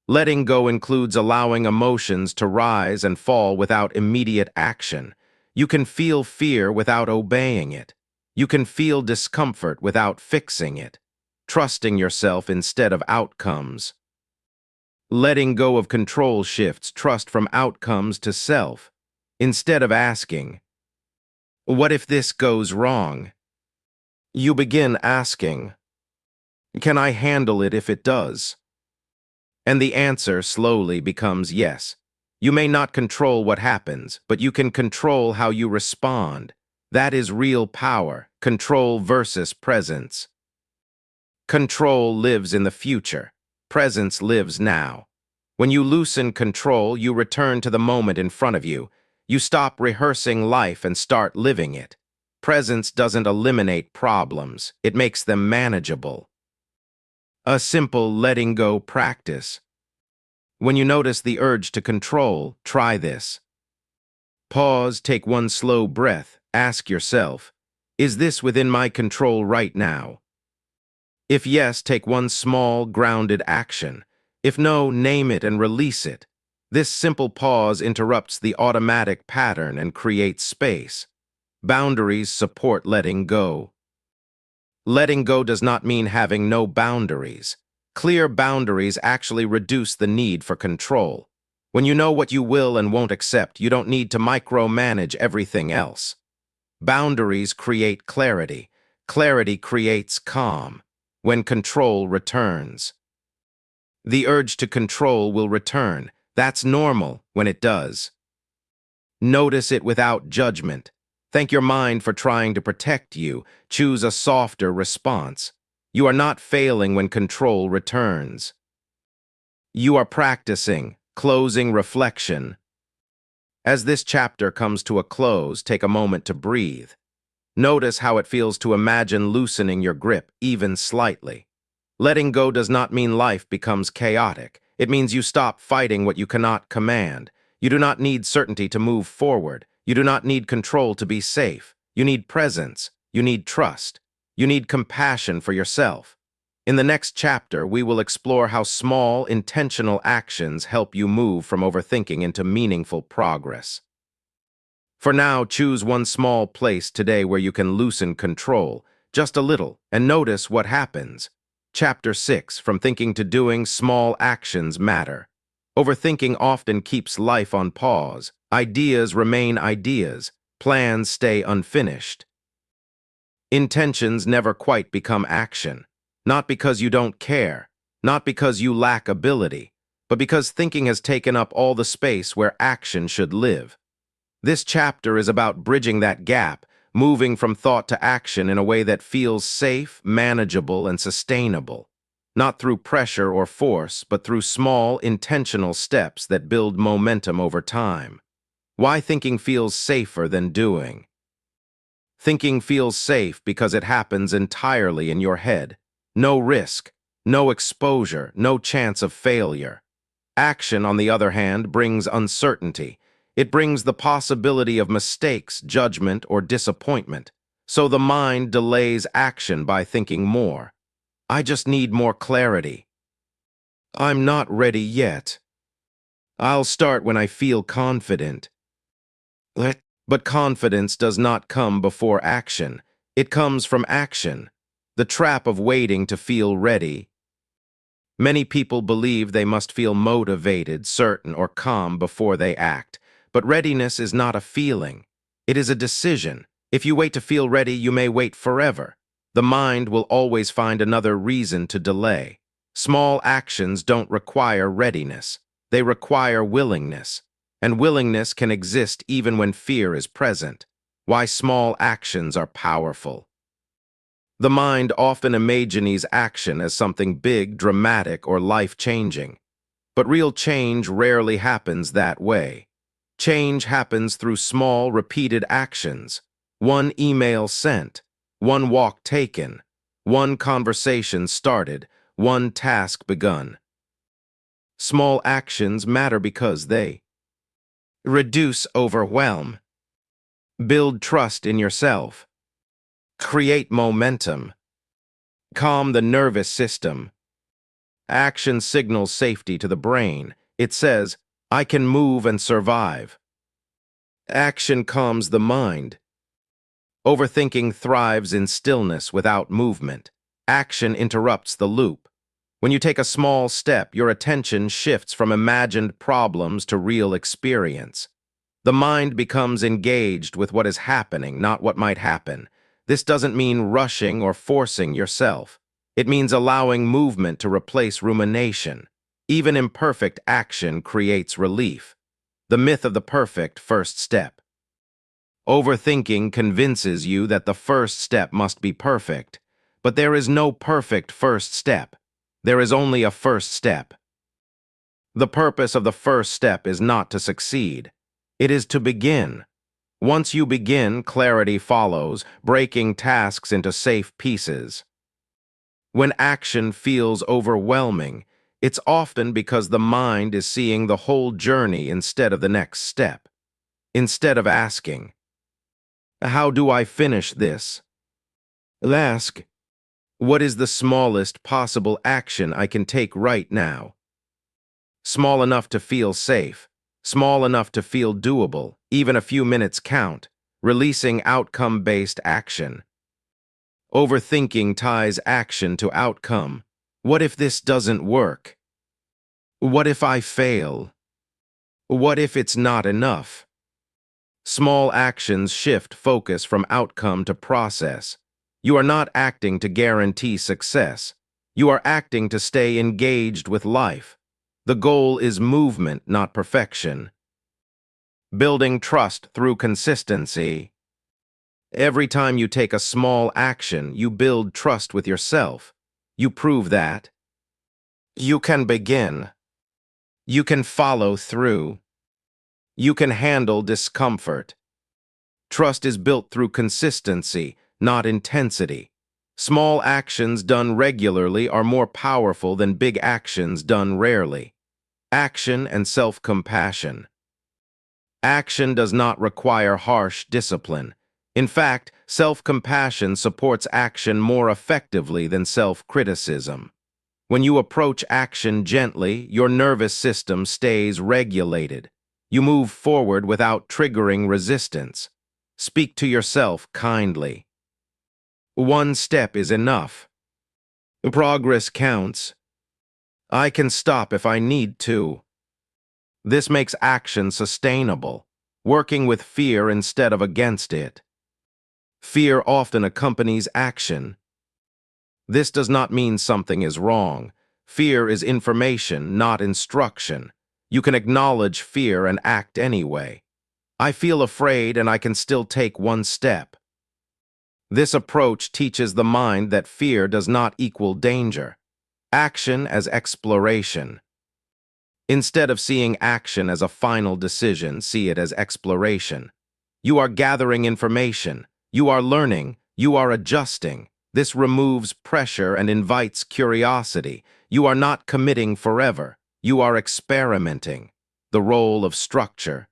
Letting go includes allowing emotions to rise and fall without immediate action. You can feel fear without obeying it. You can feel discomfort without fixing it. Trusting yourself instead of outcomes. Letting go of control shifts trust from outcomes to self. Instead of asking, "What if this goes wrong?" you begin asking, "Can I handle it if it does?" And the answer slowly becomes yes. You may not control what happens, but you can control how you respond. That is real power, control versus presence. Control lives in the future. Presence lives now. When you loosen control, you return to the moment in front of you. You stop rehearsing life and start living it. Presence doesn't eliminate problems. It makes them manageable. A simple letting go practice. When you notice the urge to control, try this. Pause, take one slow breath, ask yourself, is this within my control right now? If yes, take one small, grounded action. If no, name it and release it. This simple pause interrupts the automatic pattern and creates space. Boundaries support letting go. Letting go does not mean having no boundaries. Clear boundaries actually reduce the need for control. When you know what you will and won't accept, you don't need to micromanage everything else. Boundaries create clarity. Clarity creates calm. When control returns. The urge to control will return. That's normal when it does. Notice it without judgment. Thank your mind for trying to protect you. Choose a softer response. You are not failing when control returns. You are practicing, closing reflection. As this chapter comes to a close, take a moment to breathe. Notice how it feels to imagine loosening your grip, even slightly. Letting go does not mean life becomes chaotic. It means you stop fighting what you cannot command. You do not need certainty to move forward. You do not need control to be safe. You need presence. You need trust. You need compassion for yourself. In the next chapter, we will explore how small, intentional actions help you move from overthinking into meaningful progress. For now, choose one small place today where you can loosen control, just a little, and notice what happens. Chapter 6, From Thinking to Doing, Small Actions Matter. Overthinking often keeps life on pause. Ideas remain ideas. Plans stay unfinished. Intentions never quite become action. Not because you don't care, not because you lack ability, but because thinking has taken up all the space where action should live. This chapter is about bridging that gap, moving from thought to action in a way that feels safe, manageable, and sustainable. Not through pressure or force, but through small, intentional steps that build momentum over time. Why thinking feels safer than doing. Thinking feels safe because it happens entirely in your head. No risk, no exposure, no chance of failure. Action, on the other hand, brings uncertainty. It brings the possibility of mistakes, judgment, or disappointment. So the mind delays action by thinking more. I just need more clarity. I'm not ready yet. I'll start when I feel confident. But confidence does not come before action. It comes from action. The trap of waiting to feel ready. Many people believe they must feel motivated, certain, or calm before they act. But readiness is not a feeling. It is a decision. If you wait to feel ready, you may wait forever. The mind will always find another reason to delay. Small actions don't require readiness. They require willingness. And willingness can exist even when fear is present. Why small actions are powerful. The mind often imagines action as something big, dramatic, or life-changing. But real change rarely happens that way. Change happens through small, repeated actions. One email sent, one walk taken, one conversation started, one task begun. Small actions matter because they reduce overwhelm, build trust in yourself, create momentum, calm the nervous system. Action signals safety to the brain. It says, I can move and survive. Action calms the mind. Overthinking thrives in stillness without movement. Action interrupts the loop. When you take a small step, your attention shifts from imagined problems to real experience. The mind becomes engaged with what is happening, not what might happen. This doesn't mean rushing or forcing yourself. It means allowing movement to replace rumination. Even imperfect action creates relief. The myth of the perfect first step. Overthinking convinces you that the first step must be perfect. But there is no perfect first step. There is only a first step. The purpose of the first step is not to succeed. It is to begin. Once you begin, clarity follows, breaking tasks into safe pieces. When action feels overwhelming, it's often because the mind is seeing the whole journey instead of the next step. Instead of asking, how do I finish this? Ask, what is the smallest possible action I can take right now? Small enough to feel safe, small enough to feel doable, even a few minutes count, releasing outcome-based action. Overthinking ties action to outcome. What if this doesn't work? What if I fail? What if it's not enough? Small actions shift focus from outcome to process. You are not acting to guarantee success. You are acting to stay engaged with life. The goal is movement, not perfection. Building trust through consistency. Every time you take a small action, you build trust with yourself. You prove that. You can begin. You can follow through. You can handle discomfort. Trust is built through consistency, not intensity. Small actions done regularly are more powerful than big actions done rarely. Action and self-compassion. Action does not require harsh discipline. In fact, self-compassion supports action more effectively than self-criticism. When you approach action gently, your nervous system stays regulated. You move forward without triggering resistance. Speak to yourself kindly. One step is enough. Progress counts. I can stop if I need to. This makes action sustainable, working with fear instead of against it. Fear often accompanies action. This does not mean something is wrong. Fear is information, not instruction. You can acknowledge fear and act anyway. I feel afraid and I can still take one step. This approach teaches the mind that fear does not equal danger. Action as exploration. Instead of seeing action as a final decision, see it as exploration. You are gathering information. You are learning. You are adjusting. This removes pressure and invites curiosity. You are not committing forever. You are experimenting. The role of structure.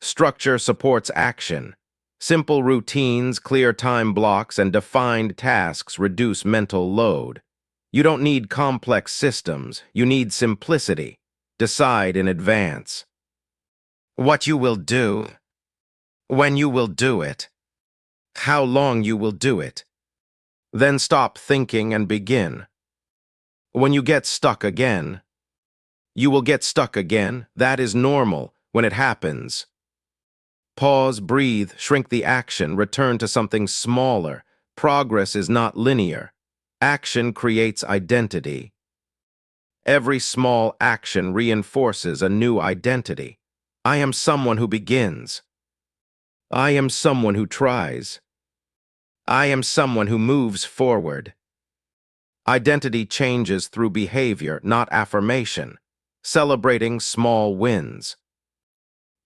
Structure supports action. Simple routines, clear time blocks, and defined tasks reduce mental load. You don't need complex systems. You need simplicity. Decide in advance. What you will do, when you will do it, how long you will do it. Then stop thinking and begin. When you get stuck again, you will get stuck again. That is normal when it happens. Pause, breathe, shrink the action, return to something smaller. Progress is not linear. Action creates identity. Every small action reinforces a new identity. I am someone who begins. I am someone who tries. I am someone who moves forward. Identity changes through behavior, not affirmation. Celebrating small wins.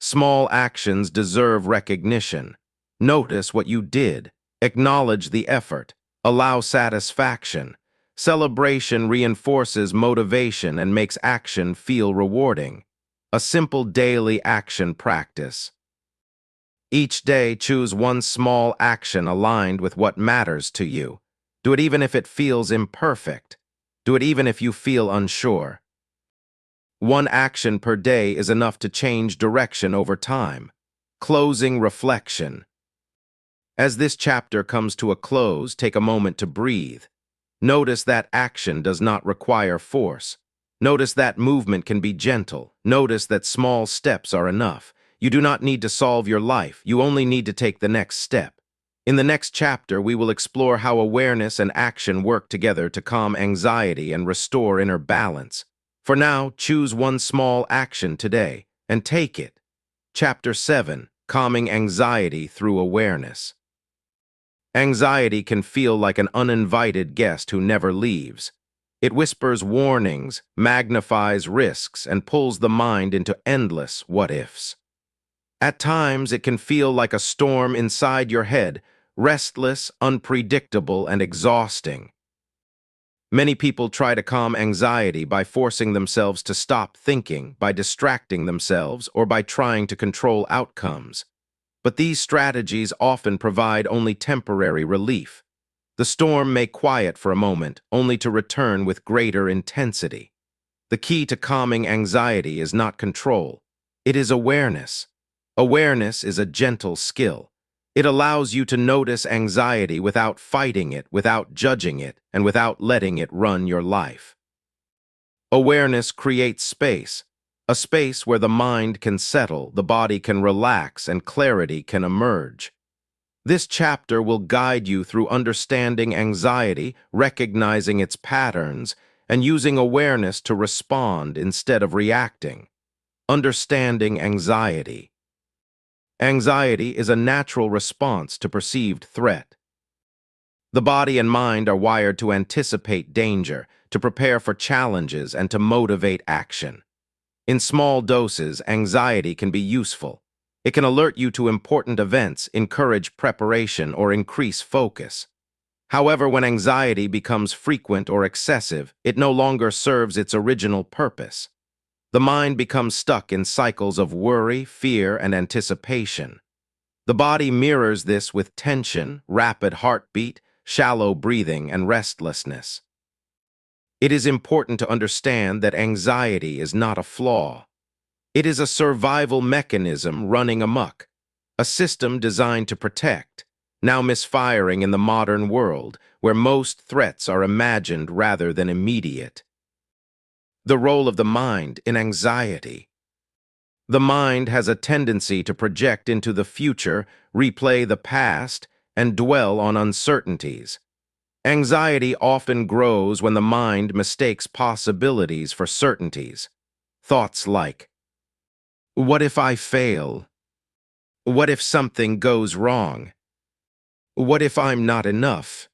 Small actions deserve recognition. Notice what you did. Acknowledge the effort. Allow satisfaction. Celebration reinforces motivation and makes action feel rewarding. A simple daily action practice. Each day, choose one small action aligned with what matters to you. Do it even if it feels imperfect. Do it even if you feel unsure. One action per day is enough to change direction over time. Closing reflection. As this chapter comes to a close, take a moment to breathe. Notice that action does not require force. Notice that movement can be gentle. Notice that small steps are enough. You do not need to solve your life. You only need to take the next step. In the next chapter, we will explore how awareness and action work together to calm anxiety and restore inner balance. For now, choose one small action today and take it. Chapter 7, Calming Anxiety Through Awareness. Anxiety can feel like an uninvited guest who never leaves. It whispers warnings, magnifies risks, and pulls the mind into endless what-ifs. At times, it can feel like a storm inside your head, restless, unpredictable, and exhausting. Many people try to calm anxiety by forcing themselves to stop thinking, by distracting themselves, or by trying to control outcomes. But these strategies often provide only temporary relief. The storm may quiet for a moment, only to return with greater intensity. The key to calming anxiety is not control. It is awareness. Awareness is a gentle skill. It allows you to notice anxiety without fighting it, without judging it, and without letting it run your life. Awareness creates space, a space where the mind can settle, the body can relax, and clarity can emerge. This chapter will guide you through understanding anxiety, recognizing its patterns, and using awareness to respond instead of reacting. Understanding anxiety. Anxiety is a natural response to perceived threat. The body and mind are wired to anticipate danger, to prepare for challenges, and to motivate action. In small doses, anxiety can be useful. It can alert you to important events, encourage preparation, or increase focus. However, when anxiety becomes frequent or excessive, it no longer serves its original purpose. The mind becomes stuck in cycles of worry, fear, and anticipation. The body mirrors this with tension, rapid heartbeat, shallow breathing, and restlessness. It is important to understand that anxiety is not a flaw. It is a survival mechanism running amok, a system designed to protect, now misfiring in the modern world, where most threats are imagined rather than immediate. The role of the mind in anxiety. The mind has a tendency to project into the future, replay the past, and dwell on uncertainties. Anxiety often grows when the mind mistakes possibilities for certainties. Thoughts like, what if I fail? What if something goes wrong? What if I'm not enough?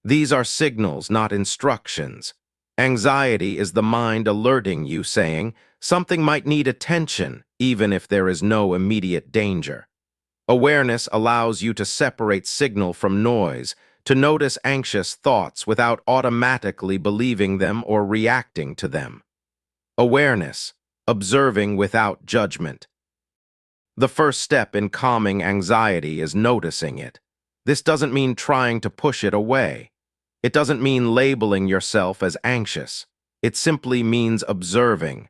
These are signals, not instructions. Anxiety is the mind alerting you, saying, something might need attention, even if there is no immediate danger. Awareness allows you to separate signal from noise, to notice anxious thoughts without automatically believing them or reacting to them. Awareness, observing without judgment. The first step in calming anxiety is noticing it. This doesn't mean trying to push it away. It doesn't mean labeling yourself as anxious. It simply means observing.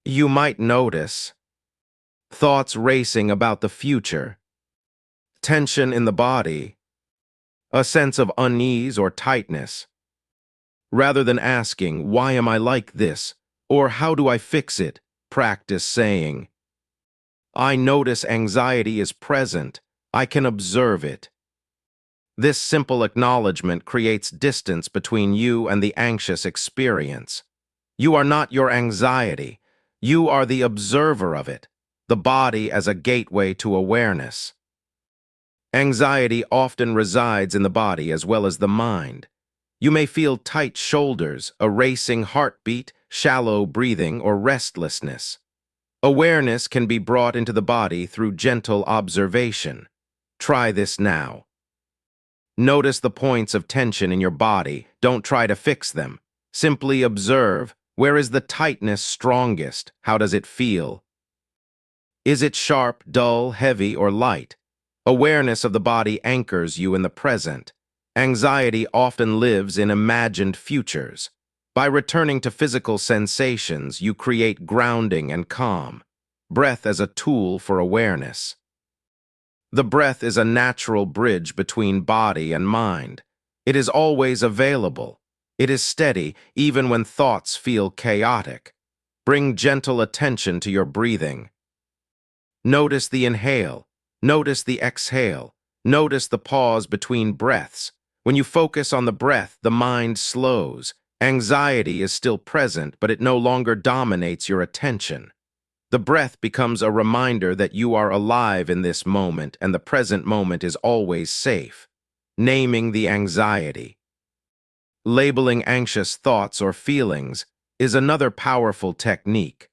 You might notice thoughts racing about the future, tension in the body, a sense of unease or tightness. Rather than asking, "Why am I like this?" or "How do I fix it?" practice saying, "I notice anxiety is present. I can observe it." This simple acknowledgement creates distance between you and the anxious experience. You are not your anxiety. You are the observer of it, the body as a gateway to awareness. Anxiety often resides in the body as well as the mind. You may feel tight shoulders, a racing heartbeat, shallow breathing, or restlessness. Awareness can be brought into the body through gentle observation. Try this now. Notice the points of tension in your body. Don't try to fix them. Simply observe. Where is the tightness strongest? How does it feel? Is it sharp, dull, heavy, or light? Awareness of the body anchors you in the present. Anxiety often lives in imagined futures. By returning to physical sensations, you create grounding and calm. Breath as a tool for awareness. The breath is a natural bridge between body and mind. It is always available. It is steady, even when thoughts feel chaotic. Bring gentle attention to your breathing. Notice the inhale. Notice the exhale. Notice the pause between breaths. When you focus on the breath, the mind slows. Anxiety is still present, but it no longer dominates your attention. The breath becomes a reminder that you are alive in this moment and the present moment is always safe. Naming the anxiety. Labeling anxious thoughts or feelings is another powerful technique.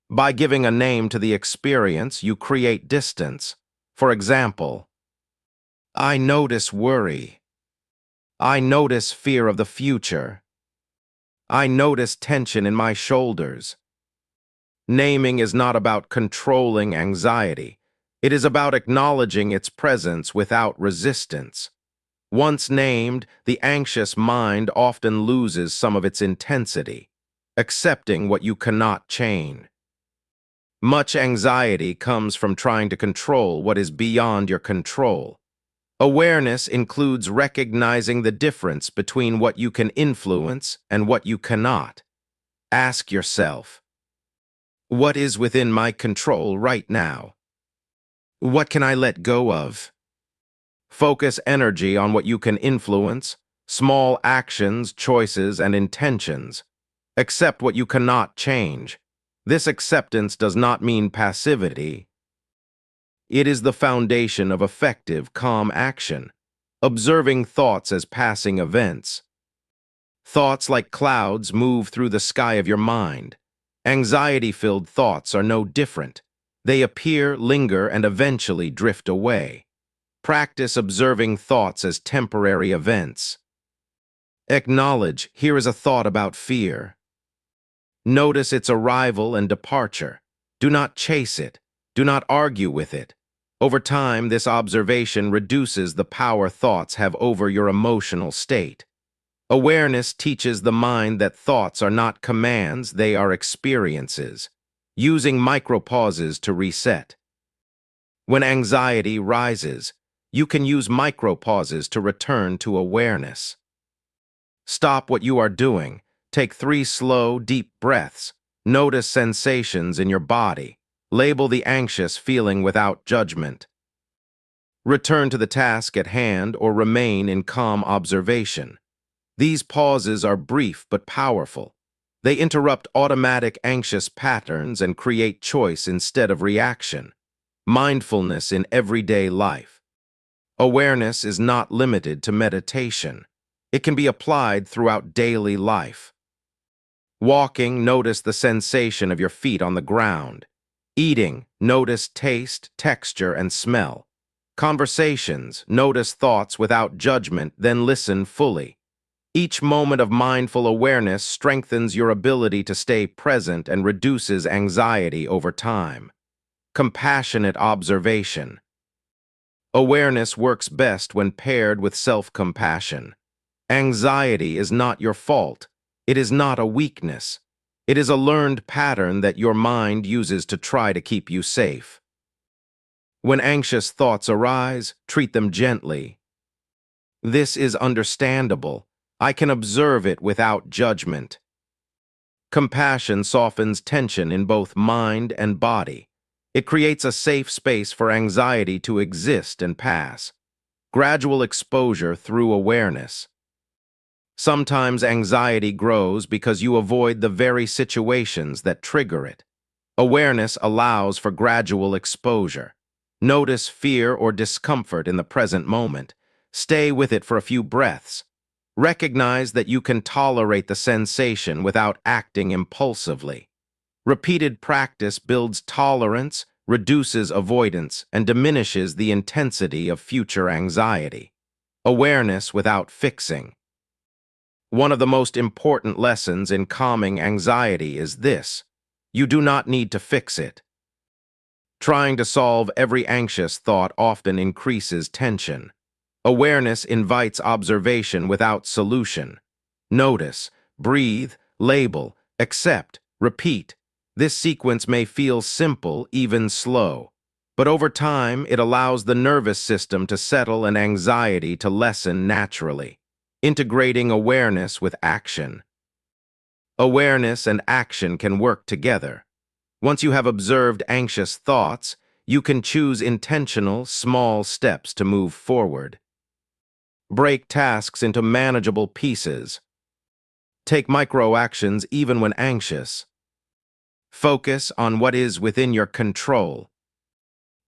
By giving a name to the experience, you create distance. For example, I notice worry. I notice fear of the future. I notice tension in my shoulders. Naming is not about controlling anxiety. It is about acknowledging its presence without resistance. Once named, the anxious mind often loses some of its intensity, accepting what you cannot change. Much anxiety comes from trying to control what is beyond your control. Awareness includes recognizing the difference between what you can influence and what you cannot. Ask yourself, what is within my control right now? What can I let go of? Focus energy on what you can influence, small actions, choices, and intentions. Accept what you cannot change. This acceptance does not mean passivity. It is the foundation of effective, calm action. Observing thoughts as passing events. Thoughts like clouds move through the sky of your mind. Anxiety-filled thoughts are no different. They appear, linger, and eventually drift away. Practice observing thoughts as temporary events. Acknowledge, here is a thought about fear. Notice its arrival and departure. Do not chase it. Do not argue with it. Over time, this observation reduces the power thoughts have over your emotional state. Awareness teaches the mind that thoughts are not commands, they are experiences. Using micro-pauses to reset. When anxiety rises, you can use micro-pauses to return to awareness. Stop what you are doing. Take 3 slow, deep breaths. Notice sensations in your body. Label the anxious feeling without judgment. Return to the task at hand or remain in calm observation. These pauses are brief but powerful. They interrupt automatic anxious patterns and create choice instead of reaction. Mindfulness in everyday life. Awareness is not limited to meditation. It can be applied throughout daily life. Walking, notice the sensation of your feet on the ground. Eating, notice taste, texture, and smell. Conversations, notice thoughts without judgment, then listen fully. Each moment of mindful awareness strengthens your ability to stay present and reduces anxiety over time. Compassionate observation. Awareness works best when paired with self-compassion. Anxiety is not your fault. It is not a weakness. It is a learned pattern that your mind uses to try to keep you safe. When anxious thoughts arise, treat them gently. This is understandable. I can observe it without judgment. Compassion softens tension in both mind and body. It creates a safe space for anxiety to exist and pass. Gradual exposure through awareness. Sometimes anxiety grows because you avoid the very situations that trigger it. Awareness allows for gradual exposure. Notice fear or discomfort in the present moment. Stay with it for a few breaths. Recognize that you can tolerate the sensation without acting impulsively. Repeated practice builds tolerance, reduces avoidance, and diminishes the intensity of future anxiety. Awareness without fixing. One of the most important lessons in calming anxiety is this: you do not need to fix it. Trying to solve every anxious thought often increases tension. Awareness invites observation without solution. Notice, breathe, label, accept, repeat. This sequence may feel simple, even slow, but over time it allows the nervous system to settle and anxiety to lessen naturally. Integrating awareness with action. Awareness and action can work together. Once you have observed anxious thoughts, you can choose intentional, small steps to move forward. Break tasks into manageable pieces. Take micro-actions even when anxious. Focus on what is within your control.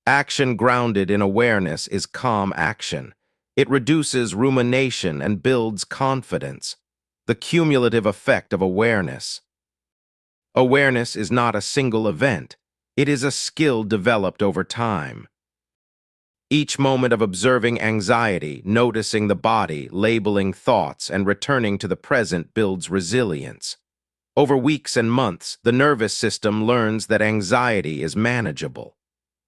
Action grounded in awareness is calm action. It reduces rumination and builds confidence. The cumulative effect of awareness. Awareness is not a single event. It is a skill developed over time. Each moment of observing anxiety, noticing the body, labeling thoughts, and returning to the present builds resilience. Over weeks and months, the nervous system learns that anxiety is manageable.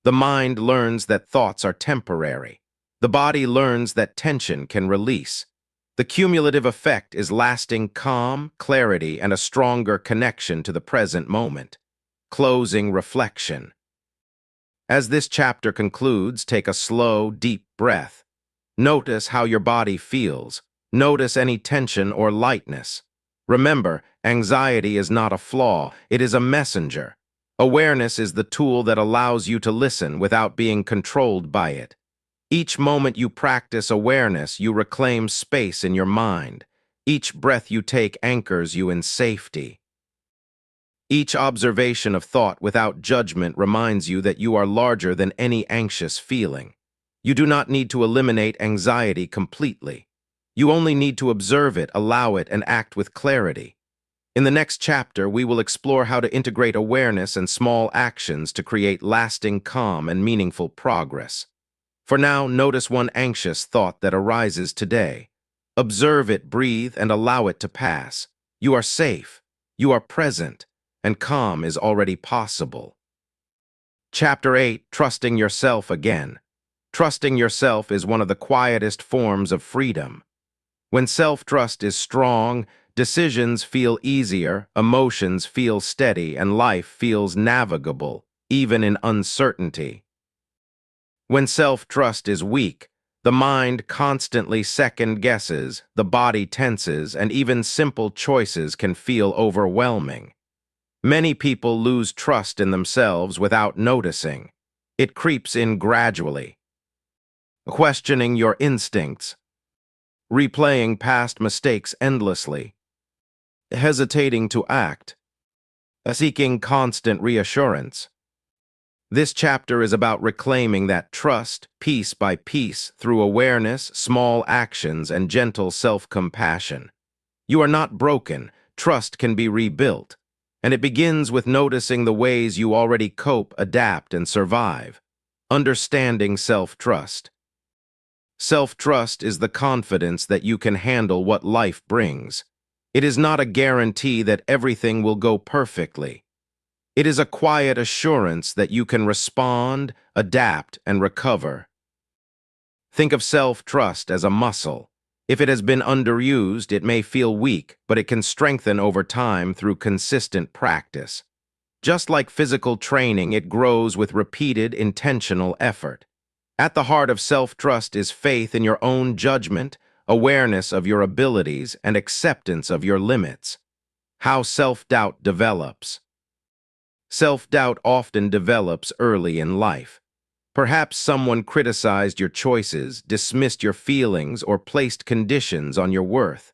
The mind learns that thoughts are temporary. The body learns that tension can release. The cumulative effect is lasting calm, clarity, and a stronger connection to the present moment. Closing reflection. As this chapter concludes, take a slow, deep breath. Notice how your body feels. Notice any tension or lightness. Remember, anxiety is not a flaw, it is a messenger. Awareness is the tool that allows you to listen without being controlled by it. Each moment you practice awareness, you reclaim space in your mind. Each breath you take anchors you in safety. Each observation of thought without judgment reminds you that you are larger than any anxious feeling. You do not need to eliminate anxiety completely. You only need to observe it, allow it, and act with clarity. In the next chapter, we will explore how to integrate awareness and small actions to create lasting calm and meaningful progress. For now, notice one anxious thought that arises today. Observe it, breathe, and allow it to pass. You are safe, you are present, and calm is already possible. Chapter 8, Trusting Yourself Again. Trusting yourself is one of the quietest forms of freedom. When self-trust is strong, decisions feel easier, emotions feel steady, and life feels navigable, even in uncertainty. When self-trust is weak, the mind constantly second-guesses, the body tenses, and even simple choices can feel overwhelming. Many people lose trust in themselves without noticing. It creeps in gradually. Questioning your instincts. Replaying past mistakes endlessly. Hesitating to act. Seeking constant reassurance. This chapter is about reclaiming that trust, piece by piece, through awareness, small actions, and gentle self-compassion. You are not broken. Trust can be rebuilt. And it begins with noticing the ways you already cope, adapt, and survive. Understanding self-trust. Self-trust is the confidence that you can handle what life brings. It is not a guarantee that everything will go perfectly. It is a quiet assurance that you can respond, adapt, and recover. Think of self-trust as a muscle. If it has been underused, it may feel weak, but it can strengthen over time through consistent practice. Just like physical training, it grows with repeated, intentional effort. At the heart of self-trust is faith in your own judgment, awareness of your abilities, and acceptance of your limits. How self-doubt develops. Self-doubt often develops early in life. Perhaps someone criticized your choices, dismissed your feelings, or placed conditions on your worth.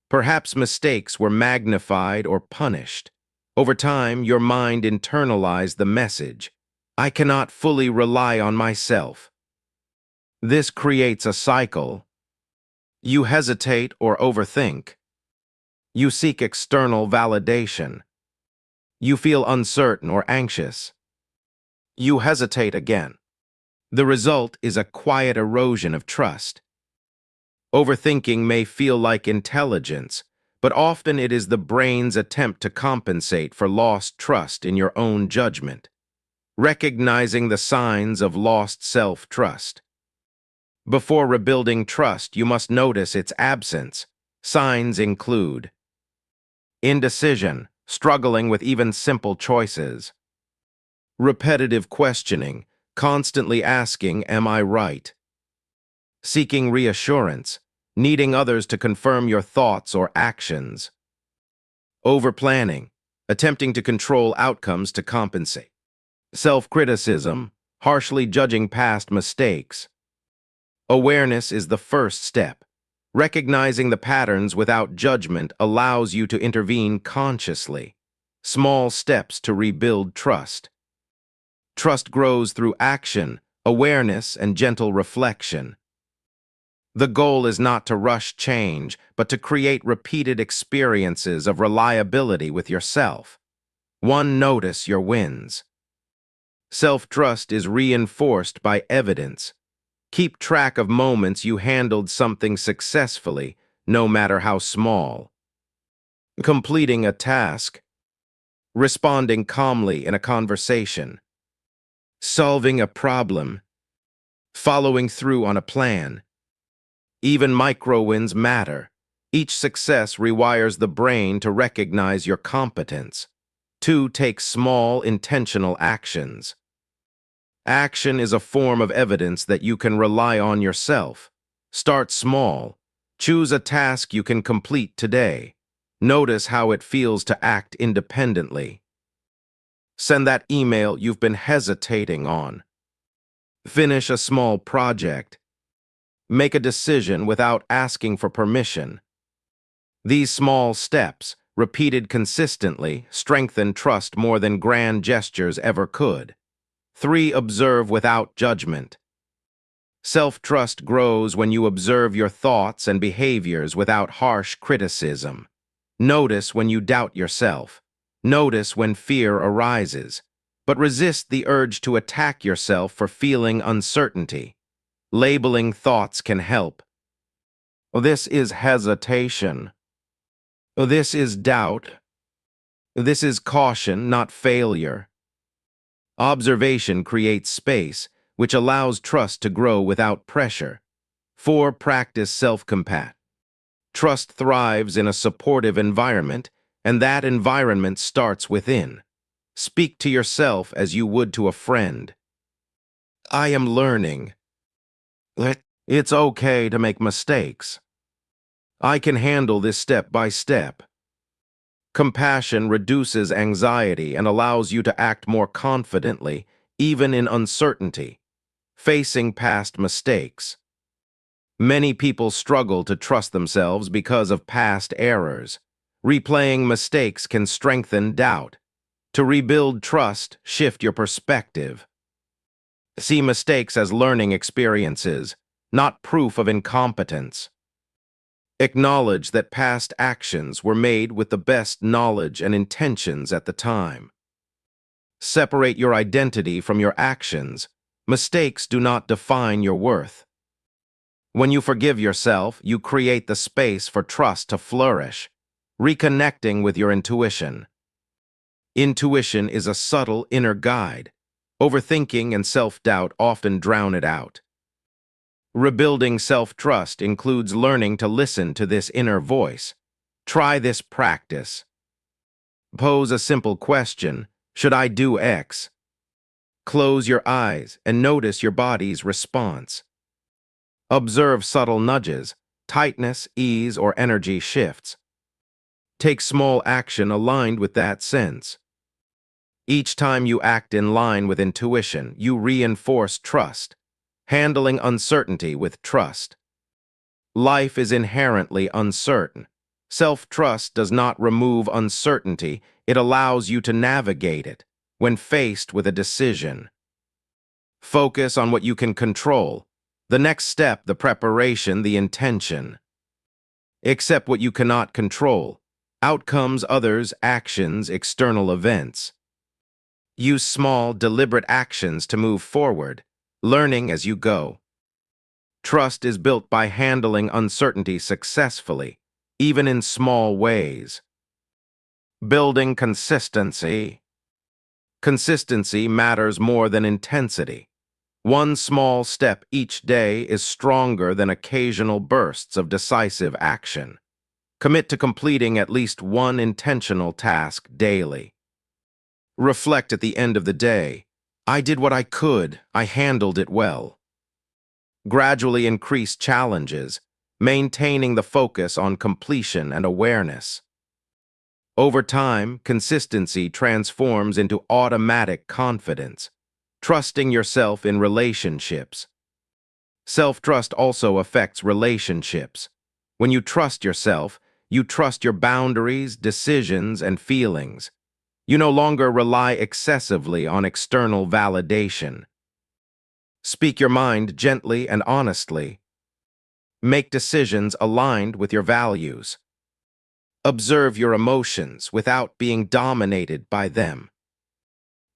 Perhaps mistakes were magnified or punished. Over time, your mind internalized the message, "I cannot fully rely on myself." This creates a cycle. You hesitate or overthink. You seek external validation. You feel uncertain or anxious. You hesitate again. The result is a quiet erosion of trust. Overthinking may feel like intelligence, but often it is the brain's attempt to compensate for lost trust in your own judgment. Recognizing the signs of lost self-trust. Before rebuilding trust, you must notice its absence. Signs include indecision, struggling with even simple choices. Repetitive questioning, constantly asking, "Am I right?" Seeking reassurance, needing others to confirm your thoughts or actions. Overplanning, attempting to control outcomes to compensate. Self-criticism, harshly judging past mistakes. Awareness is the first step. Recognizing the patterns without judgment allows you to intervene consciously. Small steps to rebuild trust. Trust grows through action, awareness, and gentle reflection. The goal is not to rush change, but to create repeated experiences of reliability with yourself. Notice your wins. Self-trust is reinforced by evidence. Keep track of moments you handled something successfully, no matter how small. Completing a task. Responding calmly in a conversation. Solving a problem. Following through on a plan. Even micro-wins matter. Each success rewires the brain to recognize your competence. 2. Take small, intentional actions. Action is a form of evidence that you can rely on yourself. Start small. Choose a task you can complete today. Notice how it feels to act independently. Send that email you've been hesitating on. Finish a small project. Make a decision without asking for permission. These small steps, repeated consistently, strengthen trust more than grand gestures ever could. 3. Observe without judgment. Self-trust grows when you observe your thoughts and behaviors without harsh criticism. Notice when you doubt yourself. Notice when fear arises. But resist the urge to attack yourself for feeling uncertainty. Labeling thoughts can help. This is hesitation. This is doubt. This is caution, not failure. Observation creates space, which allows trust to grow without pressure. 4. Practice self-compassion. Trust thrives in a supportive environment, and that environment starts within. Speak to yourself as you would to a friend. I am learning. It's okay to make mistakes. I can handle this step by step. Compassion reduces anxiety and allows you to act more confidently, even in uncertainty. Facing past mistakes. Many people struggle to trust themselves because of past errors. Replaying mistakes can strengthen doubt. To rebuild trust, shift your perspective. See mistakes as learning experiences, not proof of incompetence. Acknowledge that past actions were made with the best knowledge and intentions at the time. Separate your identity from your actions. Mistakes do not define your worth. When you forgive yourself, you create the space for trust to flourish, reconnecting with your intuition. Intuition is a subtle inner guide. Overthinking and self-doubt often drown it out. Rebuilding self-trust includes learning to listen to this inner voice. Try this practice. Pose a simple question: should I do X? Close your eyes and notice your body's response. Observe subtle nudges, tightness, ease, or energy shifts. Take small action aligned with that sense. Each time you act in line with intuition, you reinforce trust, handling uncertainty with trust. Life is inherently uncertain. Self-trust does not remove uncertainty, it allows you to navigate it when faced with a decision. Focus on what you can control. The next step, the preparation, the intention. Accept what you cannot control. Outcomes, others, actions, external events. Use small, deliberate actions to move forward, learning as you go. Trust is built by handling uncertainty successfully, even in small ways. Building consistency. Consistency matters more than intensity. One small step each day is stronger than occasional bursts of decisive action. Commit to completing at least one intentional task daily. Reflect at the end of the day. I did what I could, I handled it well. Gradually increase challenges, maintaining the focus on completion and awareness. Over time, consistency transforms into automatic confidence, trusting yourself in relationships. Self-trust also affects relationships. When you trust yourself, you trust your boundaries, decisions, and feelings. You no longer rely excessively on external validation. Speak your mind gently and honestly. Make decisions aligned with your values. Observe your emotions without being dominated by them.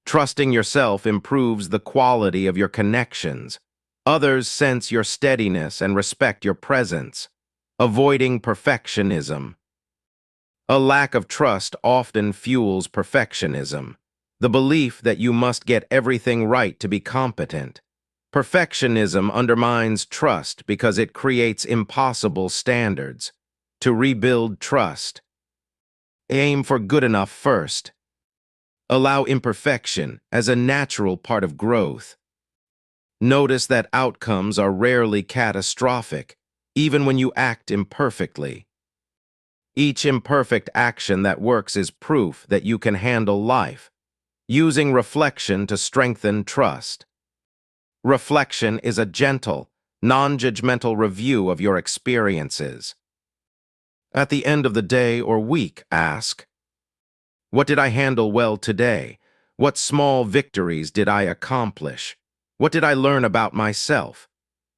Trusting yourself improves the quality of your connections. Others sense your steadiness and respect your presence. Avoiding perfectionism. A lack of trust often fuels perfectionism, the belief that you must get everything right to be competent. Perfectionism undermines trust because it creates impossible standards. To rebuild trust, aim for good enough first. Allow imperfection as a natural part of growth. Notice that outcomes are rarely catastrophic, even when you act imperfectly. Each imperfect action that works is proof that you can handle life. Using reflection to strengthen trust. Reflection is a gentle, non-judgmental review of your experiences. At the end of the day or week, ask, what did I handle well today? What small victories did I accomplish? What did I learn about myself?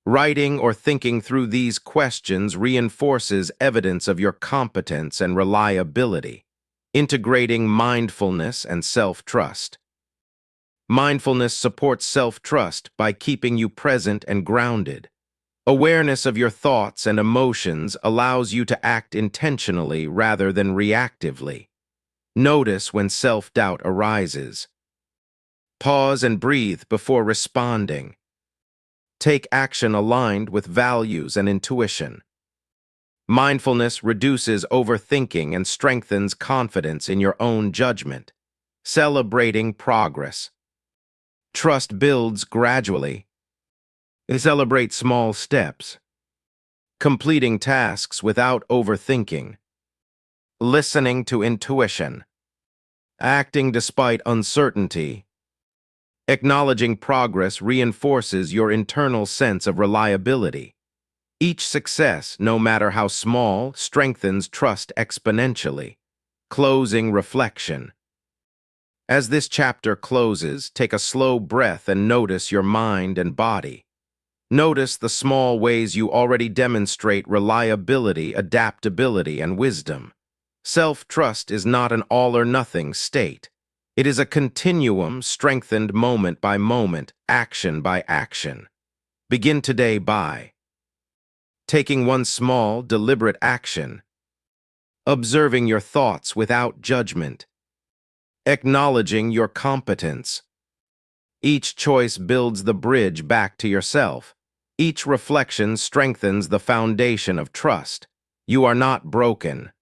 Writing or thinking through these questions reinforces evidence of your competence and reliability, integrating mindfulness and self-trust. Mindfulness supports self-trust by keeping you present and grounded. Awareness of your thoughts and emotions allows you to act intentionally rather than reactively. Notice when self-doubt arises. Pause and breathe before responding. Take action aligned with values and intuition. Mindfulness reduces overthinking and strengthens confidence in your own judgment. Celebrating progress. Trust builds gradually. Celebrate small steps. Completing tasks without overthinking. Listening to intuition. Acting despite uncertainty. Acknowledging progress reinforces your internal sense of reliability. Each success, no matter how small, strengthens trust exponentially. Closing reflection. As this chapter closes, take a slow breath and notice your mind and body. Notice the small ways you already demonstrate reliability, adaptability, and wisdom. Self-trust is not an all-or-nothing state. It is a continuum strengthened moment by moment, action by action. Begin today by taking one small, deliberate action, observing your thoughts without judgment, acknowledging your competence. Each choice builds the bridge back to yourself. Each reflection strengthens the foundation of trust. You are not broken.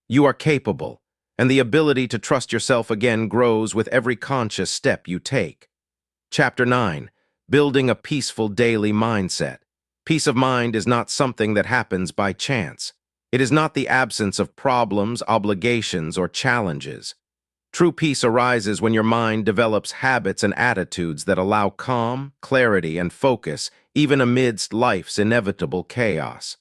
You are capable, and the ability to trust yourself again grows with every conscious step you take. Chapter 9. Building a Peaceful Daily Mindset. Peace of mind is not something that happens by chance. It is not the absence of problems, obligations, or challenges. True peace arises when your mind develops habits and attitudes that allow calm, clarity, and focus even amidst life's inevitable chaos.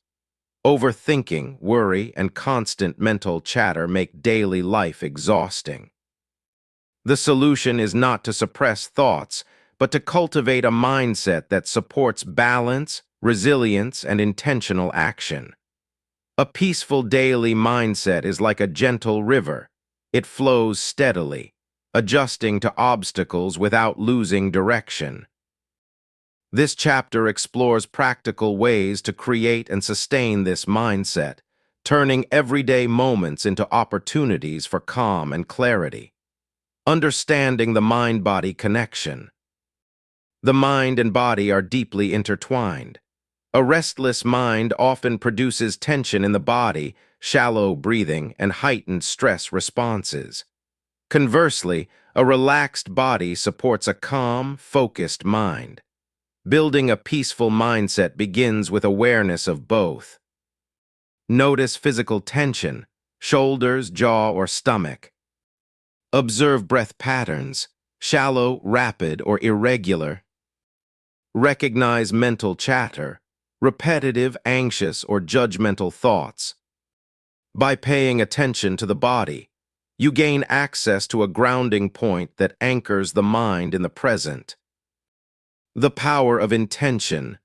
Overthinking, worry, and constant mental chatter make daily life exhausting. The solution is not to suppress thoughts, but to cultivate a mindset that supports balance, resilience, and intentional action. A peaceful daily mindset is like a gentle river. It flows steadily, adjusting to obstacles without losing direction. This chapter explores practical ways to create and sustain this mindset, turning everyday moments into opportunities for calm and clarity. Understanding the mind-body connection. The mind and body are deeply intertwined. A restless mind often produces tension in the body, shallow breathing, and heightened stress responses. Conversely, a relaxed body supports a calm, focused mind. Building a peaceful mindset begins with awareness of both. Notice physical tension, shoulders, jaw, or stomach. Observe breath patterns, shallow, rapid, or irregular. Recognize mental chatter, repetitive, anxious, or judgmental thoughts. By paying attention to the body, you gain access to a grounding point that anchors the mind in the present. The power of intention.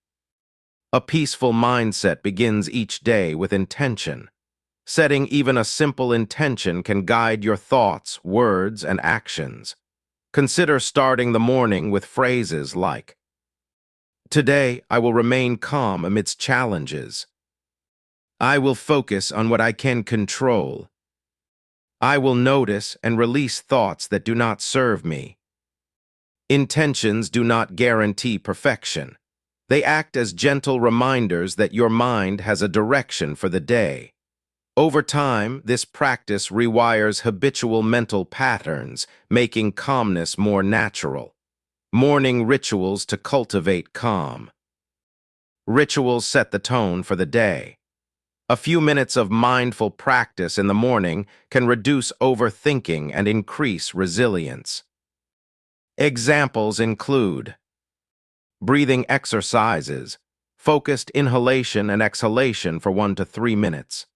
A peaceful mindset begins each day with intention. Setting even a simple intention can guide your thoughts, words, and actions. Consider starting the morning with phrases like, "Today, I will remain calm amidst challenges. I will focus on what I can control. I will notice and release thoughts that do not serve me." Intentions do not guarantee perfection. They act as gentle reminders that your mind has a direction for the day. Over time, this practice rewires habitual mental patterns, making calmness more natural. Morning rituals to cultivate calm. Rituals set the tone for the day. A few minutes of mindful practice in the morning can reduce overthinking and increase resilience. Examples include breathing exercises, focused inhalation and exhalation for 1 to 3 minutes.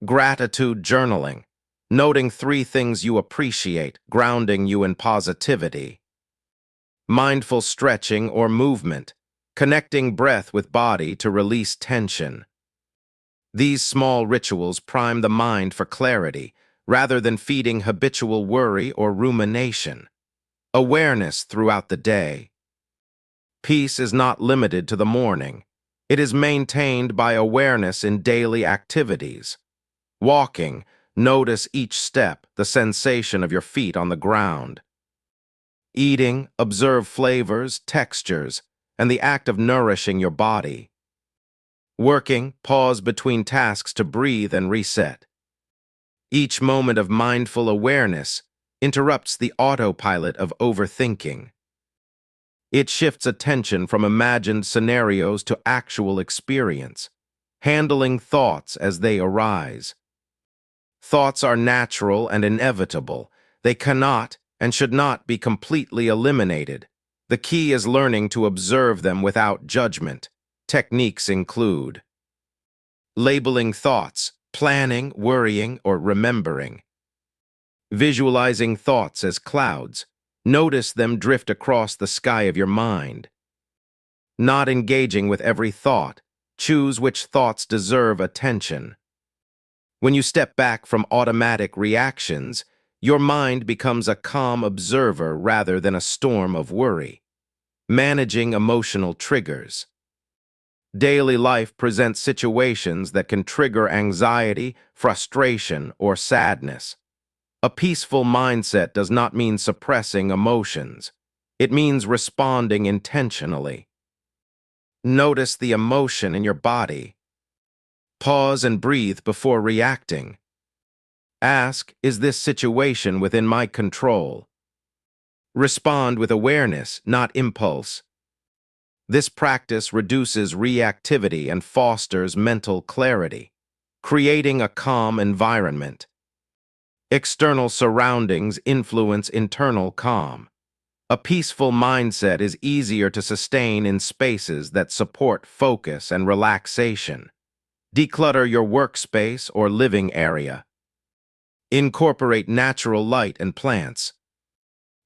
Gratitude journaling, noting 3 things you appreciate, grounding you in positivity. Mindful stretching or movement, connecting breath with body to release tension. These small rituals prime the mind for clarity, rather than feeding habitual worry or rumination. Awareness throughout the day. Peace is not limited to the morning. It is maintained by awareness in daily activities. Walking, notice each step, the sensation of your feet on the ground. Eating, observe flavors, textures, and the act of nourishing your body. Working, pause between tasks to breathe and reset. Each moment of mindful awareness interrupts the autopilot of overthinking. It shifts attention from imagined scenarios to actual experience, handling thoughts as they arise. Thoughts are natural and inevitable. They cannot and should not be completely eliminated. The key is learning to observe them without judgment. Techniques include labeling thoughts, planning, worrying, or remembering. Visualizing thoughts as clouds. Notice them drift across the sky of your mind. Not engaging with every thought. Choose which thoughts deserve attention. When you step back from automatic reactions, your mind becomes a calm observer rather than a storm of worry. Managing emotional triggers. Daily life presents situations that can trigger anxiety, frustration, or sadness. A peaceful mindset does not mean suppressing emotions. It means responding intentionally. Notice the emotion in your body. Pause and breathe before reacting. Ask, is this situation within my control? Respond with awareness, not impulse. This practice reduces reactivity and fosters mental clarity, creating a calm environment. External surroundings influence internal calm. A peaceful mindset is easier to sustain in spaces that support focus and relaxation. Declutter your workspace or living area. Incorporate natural light and plants.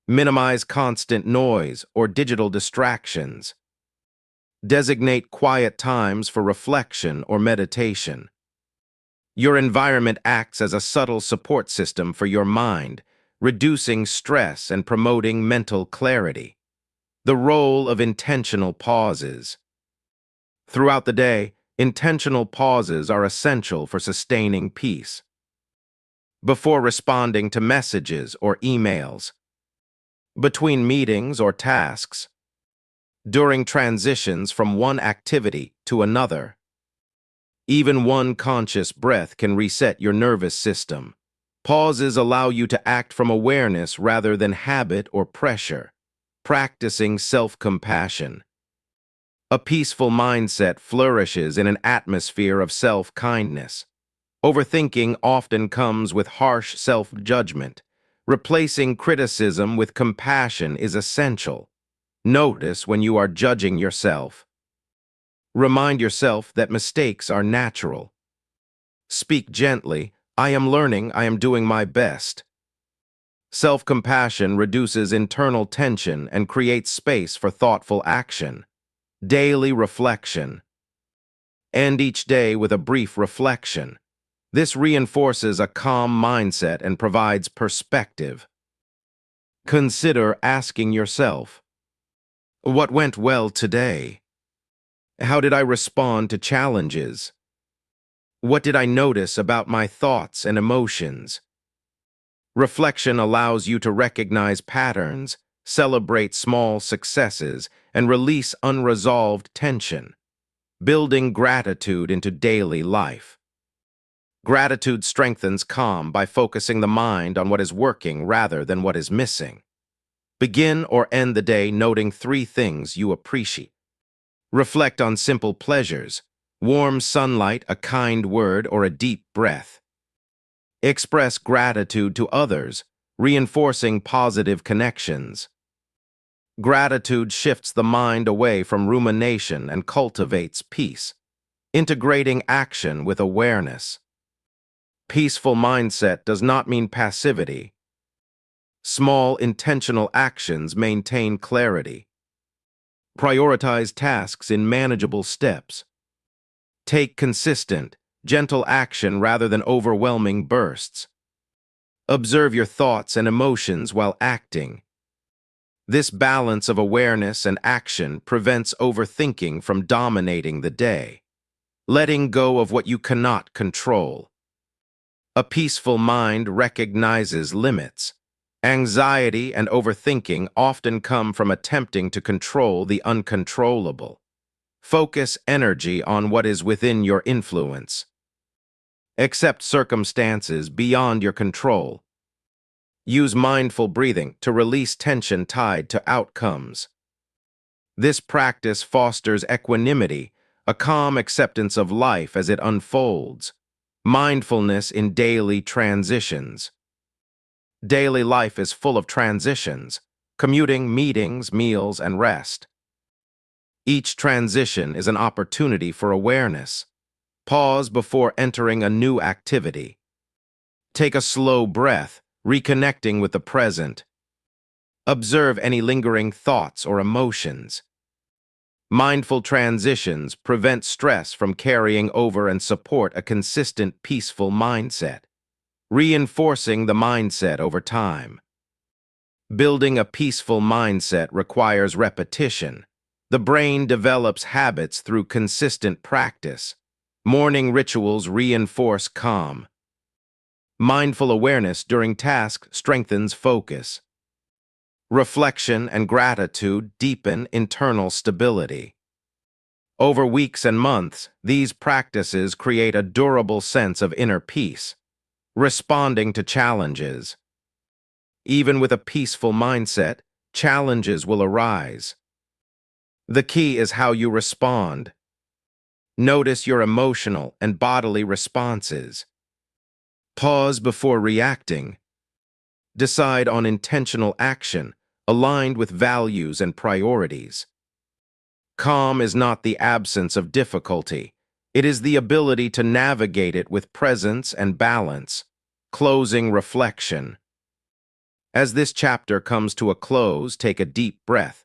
Minimize constant noise or digital distractions. Designate quiet times for reflection or meditation. Your environment acts as a subtle support system for your mind, reducing stress and promoting mental clarity. The role of intentional pauses. Throughout the day, intentional pauses are essential for sustaining peace. Before responding to messages or emails, between meetings or tasks, during transitions from one activity to another. Even one conscious breath can reset your nervous system. Pauses allow you to act from awareness rather than habit or pressure, practicing self-compassion. A peaceful mindset flourishes in an atmosphere of self-kindness. Overthinking often comes with harsh self-judgment. Replacing criticism with compassion is essential. Notice when you are judging yourself. Remind yourself that mistakes are natural. Speak gently, I am learning, I am doing my best. Self-compassion reduces internal tension and creates space for thoughtful action. Daily reflection. End each day with a brief reflection. This reinforces a calm mindset and provides perspective. Consider asking yourself, what went well today? How did I respond to challenges? What did I notice about my thoughts and emotions? Reflection allows you to recognize patterns, celebrate small successes, and release unresolved tension, building gratitude into daily life. Gratitude strengthens calm by focusing the mind on what is working rather than what is missing. Begin or end the day noting 3 things you appreciate. Reflect on simple pleasures, warm sunlight, a kind word, or a deep breath. Express gratitude to others, reinforcing positive connections. Gratitude shifts the mind away from rumination and cultivates peace, integrating action with awareness. Peaceful mindset does not mean passivity. Small, intentional actions maintain clarity. Prioritize tasks in manageable steps. Take consistent, gentle action rather than overwhelming bursts. Observe your thoughts and emotions while acting. This balance of awareness and action prevents overthinking from dominating the day. Letting go of what you cannot control. A peaceful mind recognizes limits. Anxiety and overthinking often come from attempting to control the uncontrollable. Focus energy on what is within your influence. Accept circumstances beyond your control. Use mindful breathing to release tension tied to outcomes. This practice fosters equanimity, a calm acceptance of life as it unfolds. Mindfulness in daily transitions. Daily life is full of transitions, commuting, meetings, meals, and rest. Each transition is an opportunity for awareness. Pause before entering a new activity. Take a slow breath, reconnecting with the present. Observe any lingering thoughts or emotions. Mindful transitions prevent stress from carrying over and support a consistent, peaceful mindset, reinforcing the mindset over time. Building a peaceful mindset requires repetition. The brain develops habits through consistent practice. Morning rituals reinforce calm. Mindful awareness during tasks strengthens focus. Reflection and gratitude deepen internal stability. Over weeks and months, these practices create a durable sense of inner peace, responding to challenges. Even with a peaceful mindset, challenges will arise. The key is how you respond. Notice your emotional and bodily responses. Pause before reacting. Decide on intentional action aligned with values and priorities. Calm is not the absence of difficulty. It is the ability to navigate it with presence and balance. Closing reflection. As this chapter comes to a close, take a deep breath.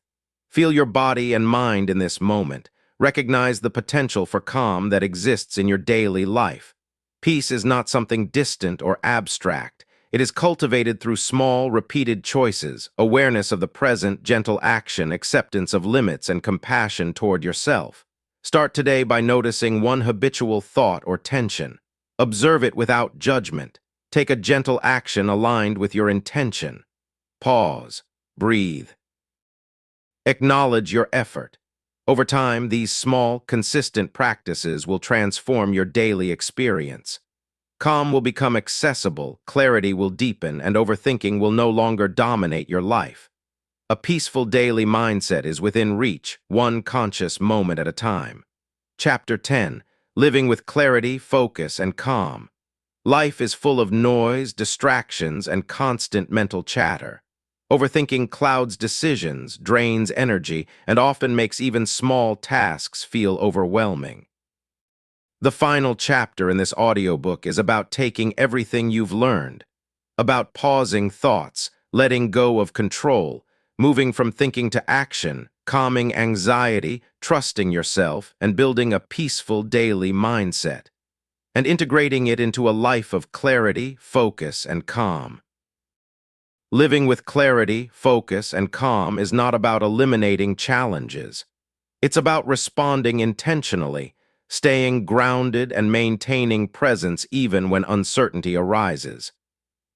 Feel your body and mind in this moment. Recognize the potential for calm that exists in your daily life. Peace is not something distant or abstract. It is cultivated through small, repeated choices, awareness of the present, gentle action, acceptance of limits, and compassion toward yourself. Start today by noticing one habitual thought or tension. Observe it without judgment. Take a gentle action aligned with your intention. Pause. Breathe. Acknowledge your effort. Over time, these small, consistent practices will transform your daily experience. Calm will become accessible, clarity will deepen, and overthinking will no longer dominate your life. A peaceful daily mindset is within reach, one conscious moment at a time. Chapter 10. Living with clarity, focus, and calm. Life is full of noise, distractions, and constant mental chatter. Overthinking clouds decisions, drains energy, and often makes even small tasks feel overwhelming. The final chapter in this audiobook is about taking everything you've learned, about pausing thoughts, letting go of control, moving from thinking to action, calming anxiety, trusting yourself, and building a peaceful daily mindset, and integrating it into a life of clarity, focus, and calm. Living with clarity, focus, and calm is not about eliminating challenges. It's about responding intentionally, staying grounded and maintaining presence even when uncertainty arises.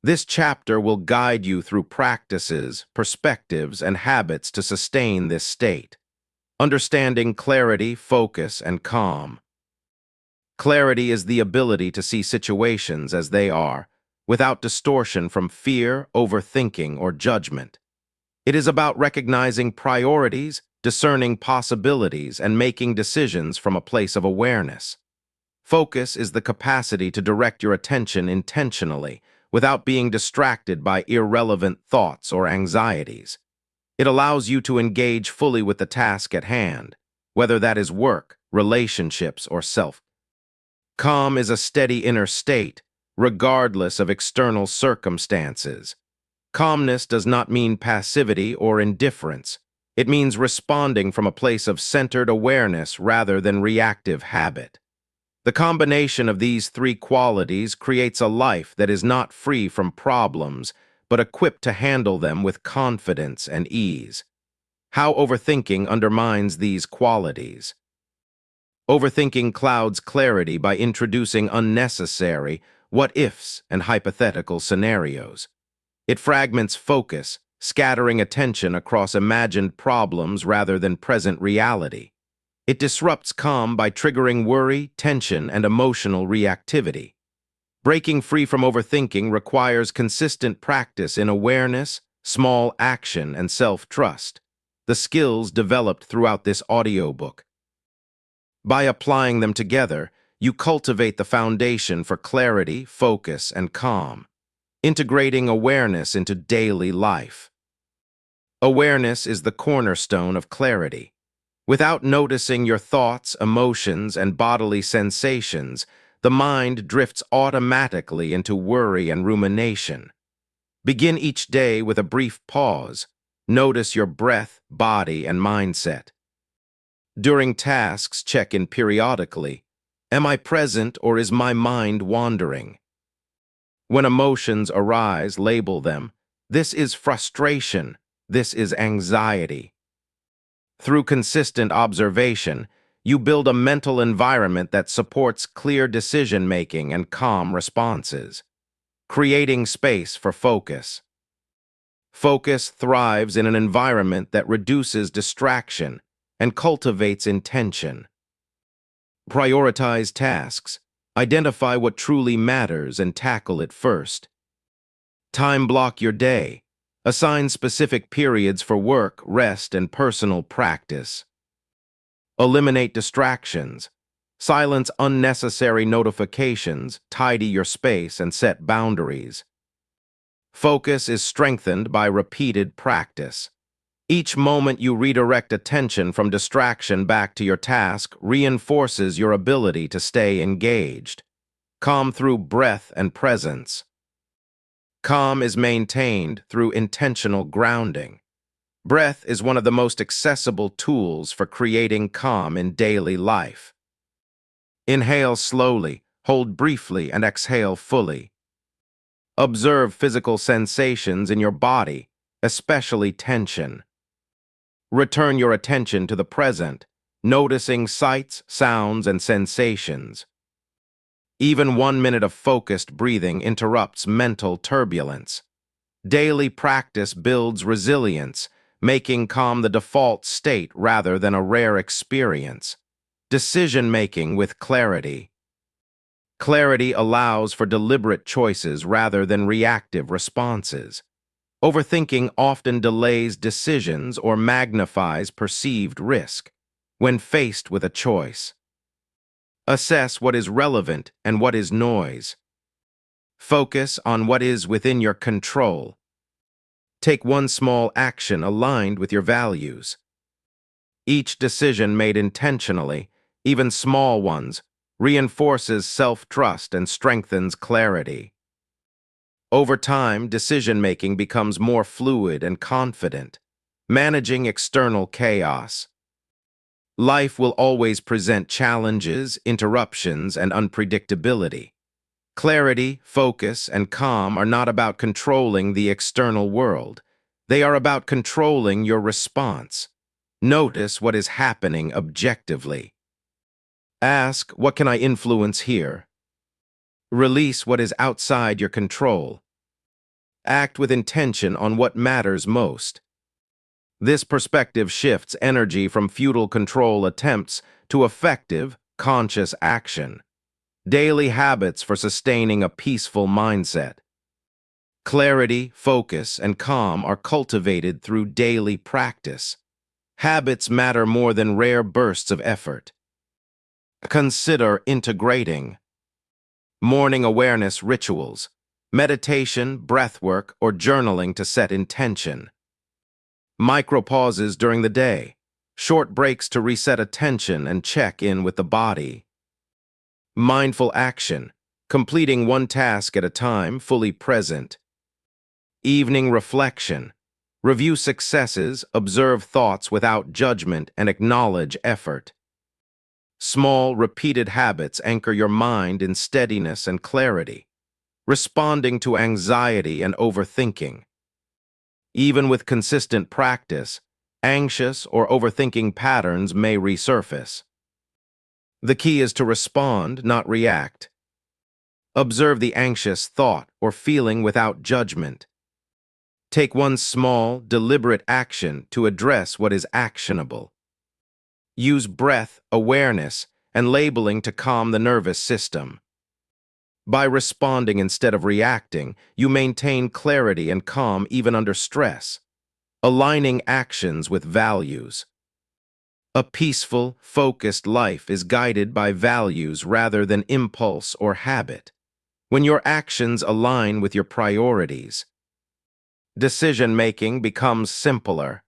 This chapter will guide you through practices, perspectives, and habits to sustain this state. Understanding clarity, focus, and calm. Clarity is the ability to see situations as they are, without distortion from fear, overthinking, or judgment. It is about recognizing priorities, discerning possibilities, and making decisions from a place of awareness. Focus is the capacity to direct your attention intentionally, without being distracted by irrelevant thoughts or anxieties. It allows you to engage fully with the task at hand, whether that is work, relationships, or self. Calm is a steady inner state, regardless of external circumstances. Calmness does not mean passivity or indifference. It means responding from a place of centered awareness rather than reactive habit. The combination of these three qualities creates a life that is not free from problems, but equipped to handle them with confidence and ease. How overthinking undermines these qualities. Overthinking clouds clarity by introducing unnecessary what-ifs and hypothetical scenarios. It fragments focus, scattering attention across imagined problems rather than present reality. It disrupts calm by triggering worry, tension, and emotional reactivity. Breaking free from overthinking requires consistent practice in awareness, small action, and self-trust, the skills developed throughout this audiobook. By applying them together, you cultivate the foundation for clarity, focus, and calm, integrating awareness into daily life. Awareness is the cornerstone of clarity. Without noticing your thoughts, emotions, and bodily sensations, the mind drifts automatically into worry and rumination. Begin each day with a brief pause. Notice your breath, body, and mindset. During tasks, check in periodically. Am I present or is my mind wandering? When emotions arise, label them. This is frustration. This is anxiety. Through consistent observation, you build a mental environment that supports clear decision-making and calm responses, creating space for focus. Focus thrives in an environment that reduces distraction and cultivates intention. Prioritize tasks. Identify what truly matters and tackle it first. Time block your day. Assign specific periods for work, rest, and personal practice. Eliminate distractions. Silence unnecessary notifications, tidy your space, and set boundaries. Focus is strengthened by repeated practice. Each moment you redirect attention from distraction back to your task reinforces your ability to stay engaged. Calm through breath and presence. Calm is maintained through intentional grounding. Breath is one of the most accessible tools for creating calm in daily life. Inhale slowly, hold briefly, and exhale fully. Observe physical sensations in your body, especially tension. Return your attention to the present, noticing sights, sounds, and sensations. Even 1 minute of focused breathing interrupts mental turbulence. Daily practice builds resilience, making calm the default state rather than a rare experience. Decision-making with clarity. Clarity allows for deliberate choices rather than reactive responses. Overthinking often delays decisions or magnifies perceived risk. When faced with a choice, assess what is relevant and what is noise. Focus on what is within your control. Take one small action aligned with your values. Each decision made intentionally, even small ones, reinforces self-trust and strengthens clarity. Over time, decision-making becomes more fluid and confident, managing external chaos. Life will always present challenges, interruptions, and unpredictability. Clarity, focus, and calm are not about controlling the external world. They are about controlling your response. Notice what is happening objectively. Ask, what can I influence here? Release what is outside your control. Act with intention on what matters most. This perspective shifts energy from futile control attempts to effective, conscious action. Daily habits for sustaining a peaceful mindset. Clarity, focus, and calm are cultivated through daily practice. Habits matter more than rare bursts of effort. Consider integrating morning awareness rituals, meditation, breathwork, or journaling to set intention. Micro-pauses during the day, short breaks to reset attention and check in with the body. Mindful action, completing one task at a time, fully present. Evening reflection, review successes, observe thoughts without judgment, and acknowledge effort. Small, repeated habits anchor your mind in steadiness and clarity, responding to anxiety and overthinking. Even with consistent practice, anxious or overthinking patterns may resurface. The key is to respond, not react. Observe the anxious thought or feeling without judgment. Take one small, deliberate action to address what is actionable. Use breath, awareness, and labeling to calm the nervous system. By responding instead of reacting, you maintain clarity and calm even under stress, aligning actions with values. A peaceful, focused life is guided by values rather than impulse or habit. When your actions align with your priorities, decision-making becomes simpler.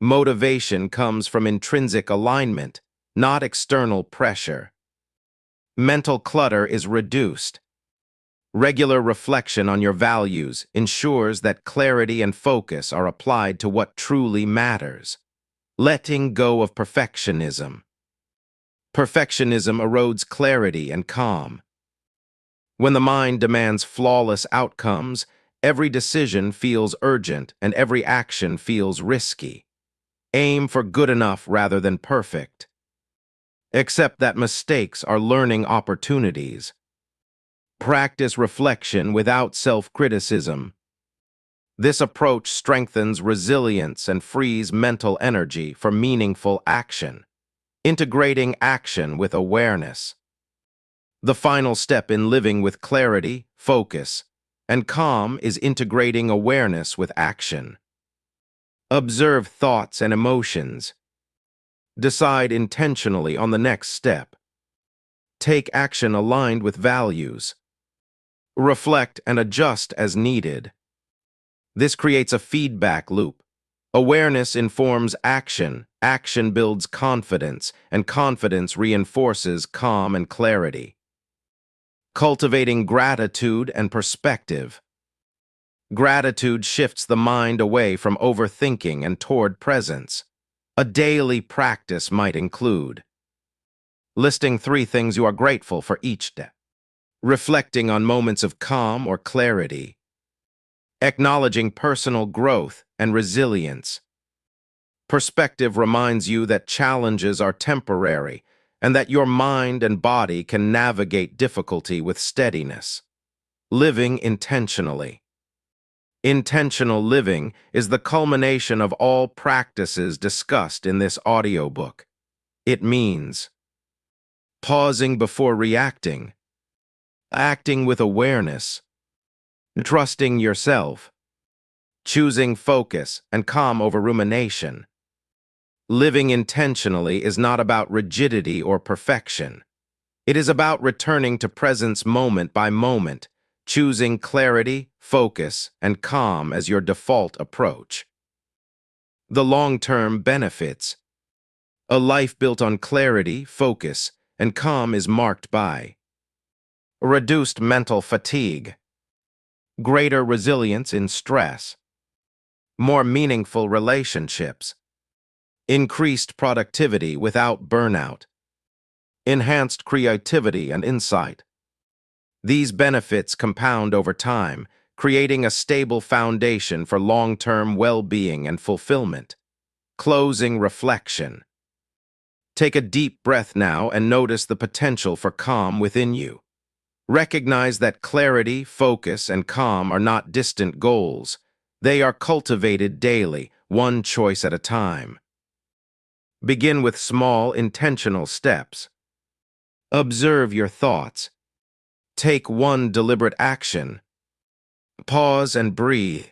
Motivation comes from intrinsic alignment, not external pressure. Mental clutter is reduced. Regular reflection on your values ensures that clarity and focus are applied to what truly matters. Letting go of perfectionism. Perfectionism erodes clarity and calm. When the mind demands flawless outcomes, every decision feels urgent and every action feels risky. Aim for good enough rather than perfect. Accept that mistakes are learning opportunities. Practice reflection without self-criticism. This approach strengthens resilience and frees mental energy for meaningful action, integrating action with awareness. The final step in living with clarity, focus, and calm is integrating awareness with action. Observe thoughts and emotions. Decide intentionally on the next step. Take action aligned with values. Reflect and adjust as needed. This creates a feedback loop. Awareness informs action, action builds confidence, and confidence reinforces calm and clarity. Cultivating gratitude and perspective. Gratitude shifts the mind away from overthinking and toward presence. A daily practice might include listing 3 things you are grateful for each day, reflecting on moments of calm or clarity, acknowledging personal growth and resilience. Perspective reminds you that challenges are temporary and that your mind and body can navigate difficulty with steadiness. Living intentionally. Intentional living is the culmination of all practices discussed in this audiobook. It means pausing before reacting, acting with awareness, trusting yourself, choosing focus and calm over rumination. Living intentionally is not about rigidity or perfection. It is about returning to presence moment by moment, choosing clarity, focus, and calm as your default approach. The long-term benefits. A life built on clarity, focus, and calm is marked by reduced mental fatigue, greater resilience in stress, more meaningful relationships, increased productivity without burnout, enhanced creativity and insight. These benefits compound over time, creating a stable foundation for long-term well-being and fulfillment. Closing reflection. Take a deep breath now and notice the potential for calm within you. Recognize that clarity, focus, and calm are not distant goals. They are cultivated daily, one choice at a time. Begin with small, intentional steps. Observe your thoughts. Take one deliberate action. Pause and breathe.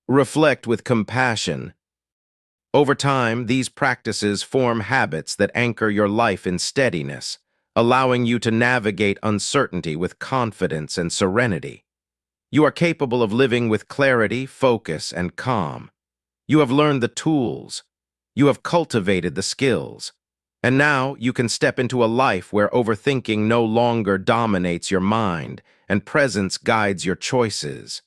Reflect with compassion. Over time, these practices form habits that anchor your life in steadiness, allowing you to navigate uncertainty with confidence and serenity. You are capable of living with clarity, focus, and calm. You have learned the tools. You have cultivated the skills. And now you can step into a life where overthinking no longer dominates your mind and presence guides your choices.